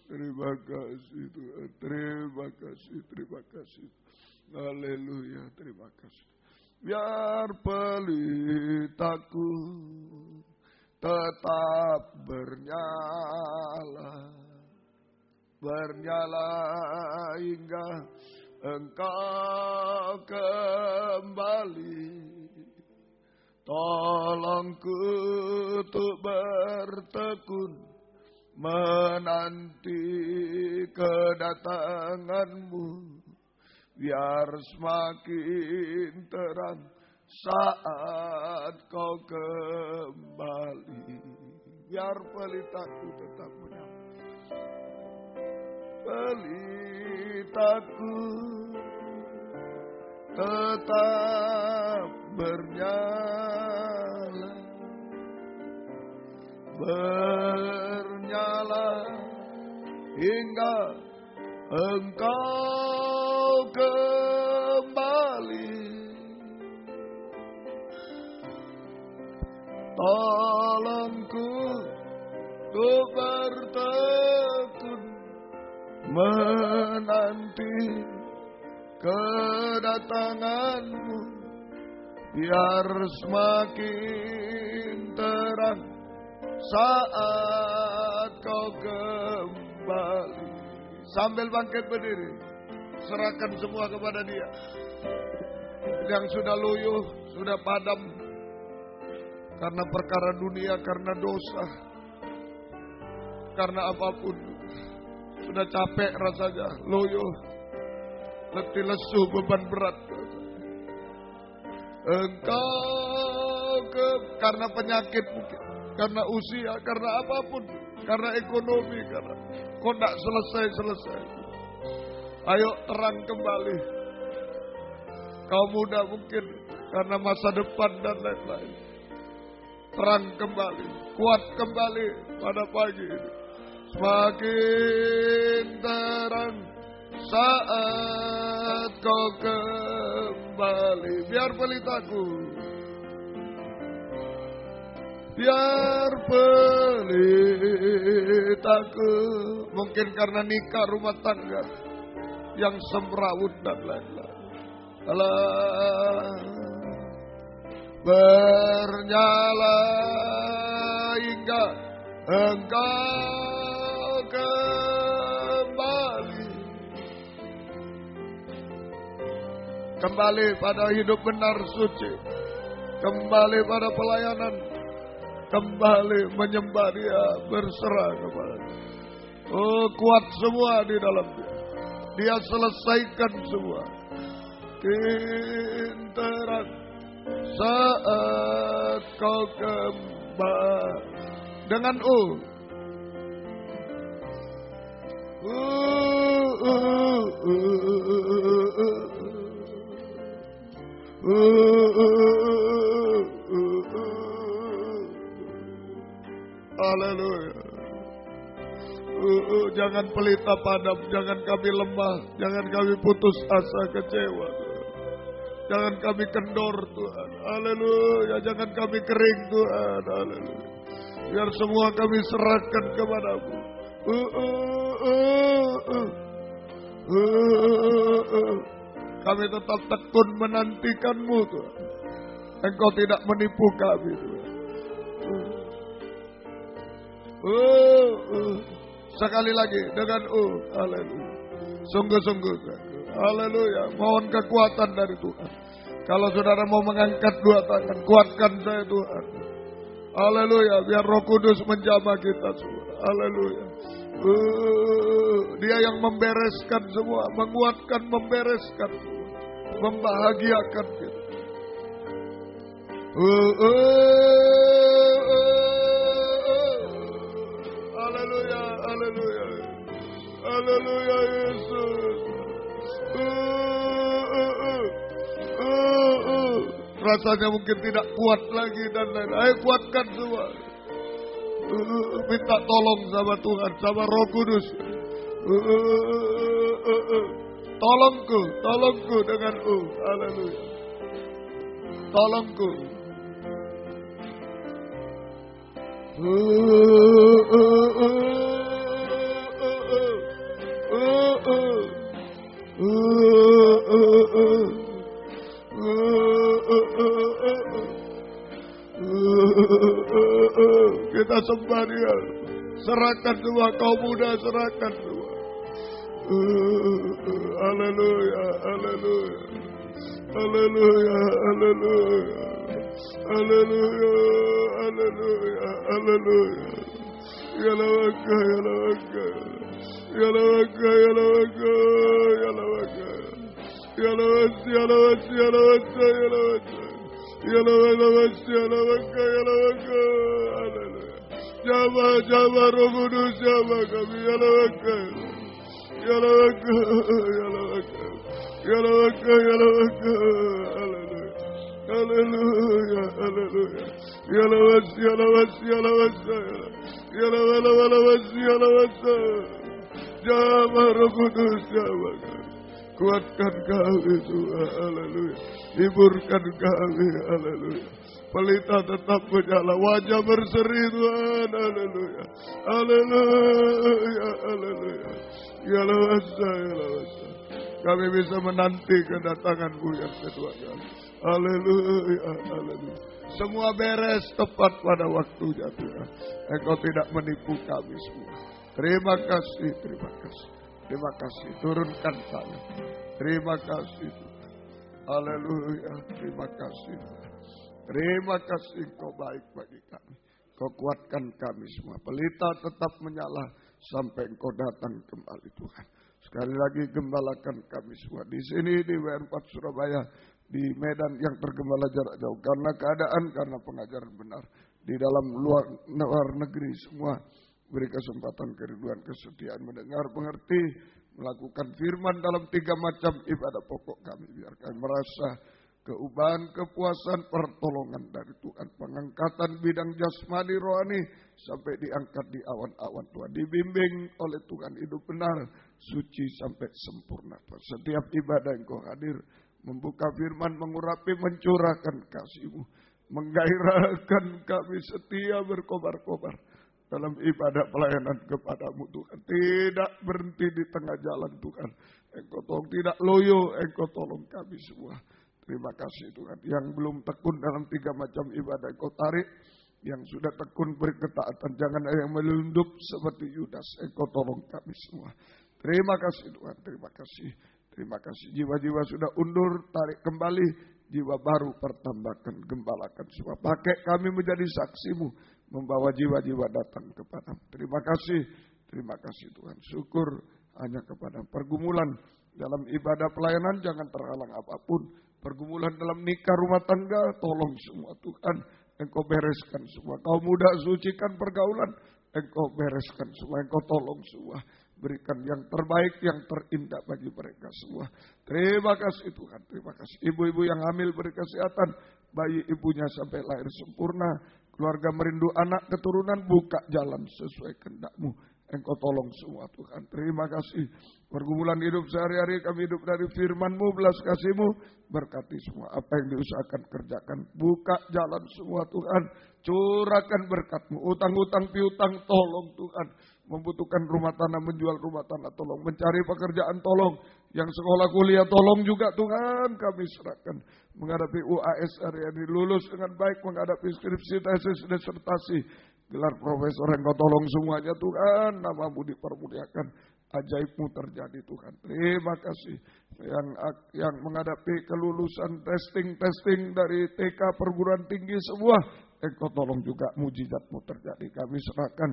Terima kasih Tuhan. Terima kasih. Terima kasih. Haleluya. Terima kasih. Biar pelitaku tetap bernyala. Bernyala hingga Engkau kembali. Tolongku untuk bertekun menanti kedatangan-Mu. Biar semakin terang saat Kau kembali. Biar pelitaku tetap menyala. Pelitaku tetap bernyala. bernyala hingga Engkau kembali. Tolongku untuk bertekun menanti kedatangan-Mu, biar semakin terang saat Kau kembali. Sambil bangkit berdiri, serahkan semua kepada Dia. Yang sudah loyo, sudah padam karena perkara dunia, karena dosa, karena apapun, sudah capek rasanya, loyo, letih lesu, beban berat. Engkau karena penyakit mungkin, karena usia, karena apapun, karena ekonomi, karena kau tidak selesai. Ayo terang kembali. Kau muda mungkin karena masa depan dan lain-lain. Terang kembali, kuat kembali pada pagi ini. Semakin terang saat Kau kembali. Biar pelitaku, biar pelitaku, mungkin karena nikah, rumah tangga yang semrawut dan lain-lain. Allah bernyala hingga Engkau kembali. Kembali pada hidup benar suci, kembali pada pelayanan, kembali menyembah Dia, berserah kepada-Nya. Oh, kuat semua di dalam Dia selesaikan semua. Terang saat Kau kembali. Dengan haleluya. Jangan pelita padam, jangan kami lemah, jangan kami putus asa, kecewa. Jangan kami kendor Tuhan, haleluya. Jangan kami kering Tuhan, haleluya. Biar semua kami serahkan kepada-Mu. Kami tetap tekun menantikan-Mu Tuhan. Engkau tidak menipu kami Tuhan. Sekali lagi dengan haleluya. Sungguh-sungguh, haleluya. Mohon kekuatan dari Tuhan. Kalau saudara mau mengangkat dua tangan, kuatkan saya Tuhan. Haleluya. Biar Roh Kudus menjamah kita semua. Haleluya. Dia yang membereskan semua, menguatkan, membereskan semua, membahagiakan kita. Haleluya, haleluya. Haleluya Yesus. Rasanya mungkin tidak kuat lagi dan lain-lain. Ayo kuatkan semua. Minta tolong sama Tuhan, sama Roh Kudus. Tolongku dengan haleluya. Tolongku. Kita sembah Dia. Serahkan semua, kaum muda serahkan semua. Haleluya, haleluya. Haleluya, haleluya. Haleluya, haleluya, haleluya. Yalawaka, yalawaka. Yalawaka, yalawaka, yalawaka. Yalawasi, yalawasi, yalawasa, yalawasa. Yalawasi, yalawaka, yalawaka. Haleluya. Jama Roh Kudus, jama kami. Yalawaka. Yalawaka, yalawaka. Yalawaka, yalawaka. Haleluya. Haleluya, haleluya. Yalawas, yalawas, yalawas. Yalawalawas, yalawas. Jamaah Roh Kudus, jamaah. Kuatkan kami Tuhan, haleluya. Hiburkan kami, haleluya. Pelita tetap menyala, wajah berseri Tuhan, haleluya. Haleluya, haleluya. Yalawasa, yalawasa. Kami bisa menanti kedatangan-Mu yang kedua kali. Haleluya, haleluya. Semua beres tepat pada waktunya Tuhan. Engkau tidak menipu kami semua. Terima kasih, terima kasih. Terima kasih, turunkan tangan. Terima kasih. Haleluya, terima kasih. Terima kasih Engkau baik bagi kami. Kau kuatkan kami semua. Pelita tetap menyala sampai Engkau datang kembali Tuhan. Sekali lagi gembalakan kami semua. Di sini di WR4 Surabaya. Di Medan yang tergembala jarak jauh. Karena keadaan, karena pengajaran benar. Di dalam luar negeri semua. Beri kesempatan kerinduan kesetiaan mendengar, mengerti, melakukan firman dalam 3 macam ibadah pokok kami. Biar kami merasa keubahan, kepuasan, pertolongan dari Tuhan. Pengangkatan bidang jasmani rohani sampai diangkat di awan-awan Tuhan. Dibimbing oleh Tuhan hidup benar, suci sampai sempurna. Setiap ibadah Engkau hadir, membuka firman, mengurapi, mencurahkan kasih-Mu. Menggairahkan kami setia berkobar-kobar. Dalam ibadah pelayanan kepada-Mu Tuhan. Tidak berhenti di tengah jalan Tuhan. Engkau tolong, tidak loyo, Engkau tolong kami semua. Terima kasih Tuhan. Yang belum tekun dalam 3 macam ibadah Engkau tarik. Yang sudah tekun beri ketaatan. Jangan ada yang melundup seperti Yudas. Engkau tolong kami semua. Terima kasih Tuhan. Terima kasih. Terima kasih. Jiwa-jiwa sudah undur, tarik kembali. Jiwa baru pertambahkan, gembalakan semua. Pakai kami menjadi saksi-Mu. Membawa jiwa-jiwa datang kepada-Mu. Terima kasih. Terima kasih Tuhan. Syukur hanya kepada pergumulan dalam ibadah pelayanan jangan terhalang apapun. Pergumulan dalam nikah rumah tangga tolong semua Tuhan. Engkau bereskan semua. Kau muda sucikan pergaulan. Engkau bereskan semua. Engkau tolong semua. Berikan yang terbaik, yang terindah bagi mereka semua. Terima kasih Tuhan. Terima kasih. Ibu-ibu yang hamil beri kesehatan. Bayi ibunya sampai lahir sempurna. Keluarga merindu anak keturunan, buka jalan sesuai kehendak-Mu. Engkau tolong semua Tuhan. Terima kasih. Pergumulan hidup sehari-hari kami hidup dari firman-Mu, belas kasih-Mu. Berkati semua. Apa yang diusahakan kerjakan. Buka jalan semua Tuhan. Curahkan berkat-Mu. Utang-utang piutang tolong Tuhan. Membutuhkan rumah tanah, menjual rumah tanah tolong. Mencari pekerjaan tolong. Yang sekolah kuliah tolong juga Tuhan kami serahkan. Menghadapi UAS hari ini lulus dengan baik. Menghadapi skripsi, tesis, disertasi. Gelar profesor Engkau tolong semuanya Tuhan. Nama-Mu dipermuliakan. Ajaib-Mu terjadi Tuhan. Terima kasih. Yang menghadapi kelulusan testing dari TK perguruan tinggi semua. Engkau tolong juga mujizat-Mu terjadi. Kami serahkan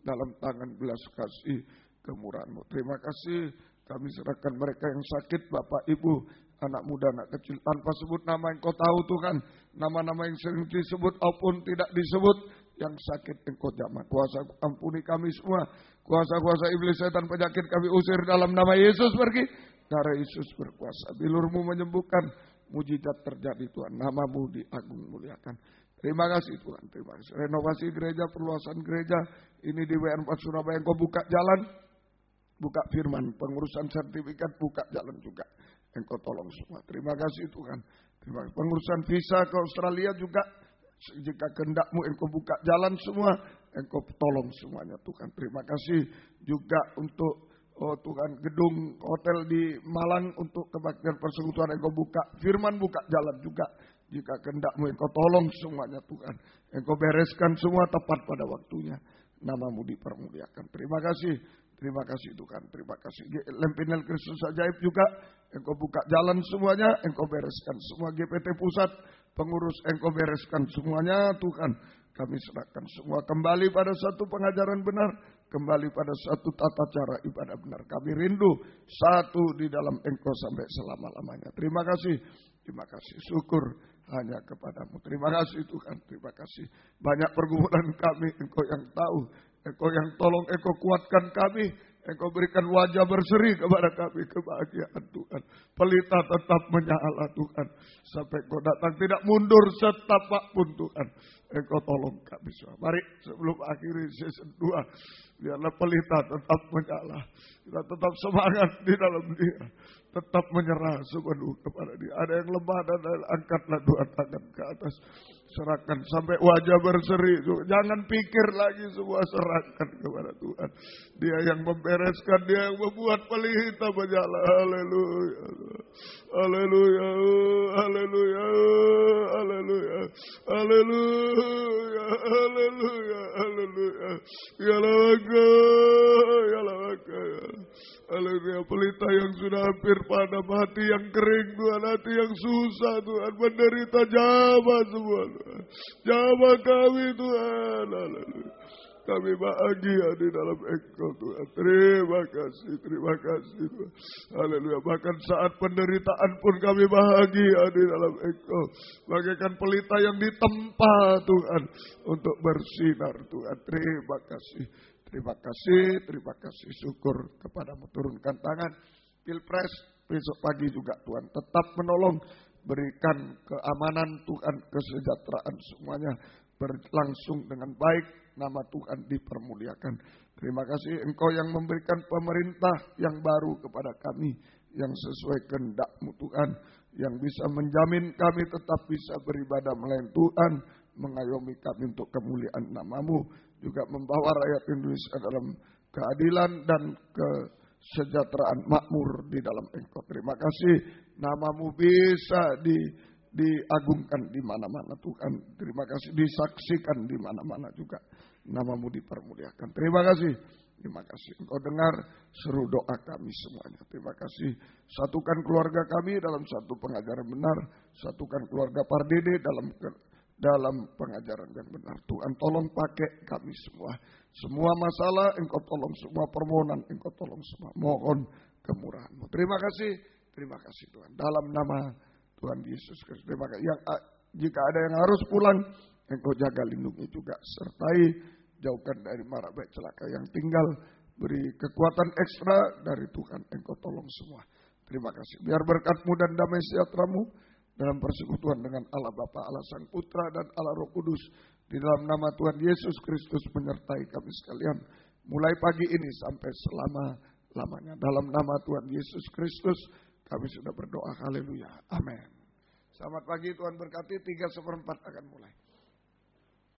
dalam tangan belas kasih kemurahan-Mu. Terima kasih. Kami serahkan mereka yang sakit, Bapak, Ibu, anak muda, anak kecil. Tanpa sebut nama Engkau tahu Tuhan. Nama-nama yang sering disebut maupun tidak disebut. Yang sakit Engkau jamah. Kuasa ampuni kami semua. Kuasa-kuasa iblis setan penyakit kami usir dalam nama Yesus pergi. Darah Yesus berkuasa. Bilur-Mu menyembuhkan. Mujizat terjadi Tuhan. Nama-Mu diagung muliakan. Terima kasih Tuhan. Terima kasih. Renovasi gereja, perluasan gereja. Ini di WR4 Surabaya. Engkau buka jalan. Buka firman, pengurusan sertifikat, buka jalan juga. Engkau tolong semua. Terima kasih Tuhan. Terima kasih. Pengurusan visa ke Australia juga. Jika kehendak-Mu Engkau buka jalan semua. Engkau tolong semuanya Tuhan. Terima kasih juga untuk Tuhan gedung hotel di Malang. Untuk kebaktian persekutuan Engkau buka firman, buka jalan juga. Jika kehendak-Mu Engkau tolong semuanya Tuhan. Engkau bereskan semua tepat pada waktunya. Nama-Mu dipermuliakan. Terima kasih. Terima kasih Tuhan, terima kasih. Lempinel Kristus Ajaib juga, Engkau buka jalan semuanya, Engkau bereskan semua. GPT Pusat, pengurus Engkau bereskan semuanya Tuhan. Kami serahkan semua kembali pada satu pengajaran benar, kembali pada satu tata cara ibadah benar. Kami rindu satu di dalam Engkau sampai selama-lamanya. Terima kasih, terima kasih. Syukur hanya kepada-Mu. Terima kasih Tuhan, terima kasih. Banyak pergumulan kami, Engkau yang tahu. Engkau yang tolong, Engkau kuatkan kami, Engkau berikan wajah berseri kepada kami, kebahagiaan Tuhan. Pelita tetap menyala Tuhan. Sampai Engkau datang tidak mundur setapak pun Tuhan. Engkau tolong kami semua. Mari sebelum akhiri season 2. Biarlah pelita tetap menyala. Kita tetap semangat di dalam Dia. Tetap menyerah sepenuh kepada Dia. Ada yang lemah dan angkatlah dua tangan ke atas. Serahkan sampai wajah berseri. Jangan pikir lagi, semua serahkan kepada Tuhan. Dia yang membereskan, Dia yang membuat pelita menyala. Haleluya. Haleluya. Haleluya. Haleluya. Haleluya. Haleluya. Haleluya. Ya laga. Ya laga. Haleluya. Pelita yang sudah hampir padam, hati yang kering Tuhan, hati yang susah Tuhan, menderita jamah semua Tuhan. Jamah kami Tuhan. Haleluya. Kami bahagia di dalam Engkau Tuhan. Terima kasih Tuhan. Haleluya. Bahkan saat penderitaan pun kami bahagia di dalam Engkau. Bagaikan pelita yang ditempa Tuhan untuk bersinar Tuhan. Terima kasih. Terima kasih. Syukur kepadamu. Turunkan tangan. Pilpres besok pagi juga Tuhan. Tetap menolong. Berikan keamanan Tuhan. Kesejahteraan semuanya berlangsung dengan baik. Nama Tuhan dipermuliakan. Terima kasih Engkau yang memberikan pemerintah yang baru kepada kami. Yang sesuai kehendak-Mu Tuhan. Yang bisa menjamin kami tetap bisa beribadah melayani Tuhan. Mengayomi kami untuk kemuliaan nama-Mu. Juga membawa rakyat Indonesia dalam keadilan dan kesejahteraan makmur di dalam Engkau. Terima kasih. Nama-Mu bisa diagungkan di mana-mana Tuhan. Terima kasih disaksikan di mana-mana juga. Nama-Mu dipermuliakan. Terima kasih. Terima kasih. Engkau dengar seru doa kami semuanya. Terima kasih. Satukan keluarga kami dalam satu pengajaran benar. Satukan keluarga Pardede dalam pengajaran yang benar. Tuhan tolong pakai kami semua. Semua masalah Engkau tolong. Semua permohonan Engkau tolong semua. Mohon kemurahan-Mu. Terima kasih. Terima kasih Tuhan. Dalam nama Tuhan Yesus Kristus. Terima kasih. Jika ada yang harus pulang, Engkau jaga lindungi juga. Sertai, jauhkan dari mara baik celaka yang tinggal. Beri kekuatan ekstra dari Tuhan. Engkau tolong semua. Terima kasih. Biar berkat-Mu dan damai sejahtera-Mu dalam persekutuan dengan Allah Bapa, Allah Sang Putra dan Allah Roh Kudus. Di dalam nama Tuhan Yesus Kristus menyertai kami sekalian. Mulai pagi ini sampai selama-lamanya. Dalam nama Tuhan Yesus Kristus kami sudah berdoa. Haleluya. Amin. Selamat pagi, Tuhan berkati. 3:4 akan mulai.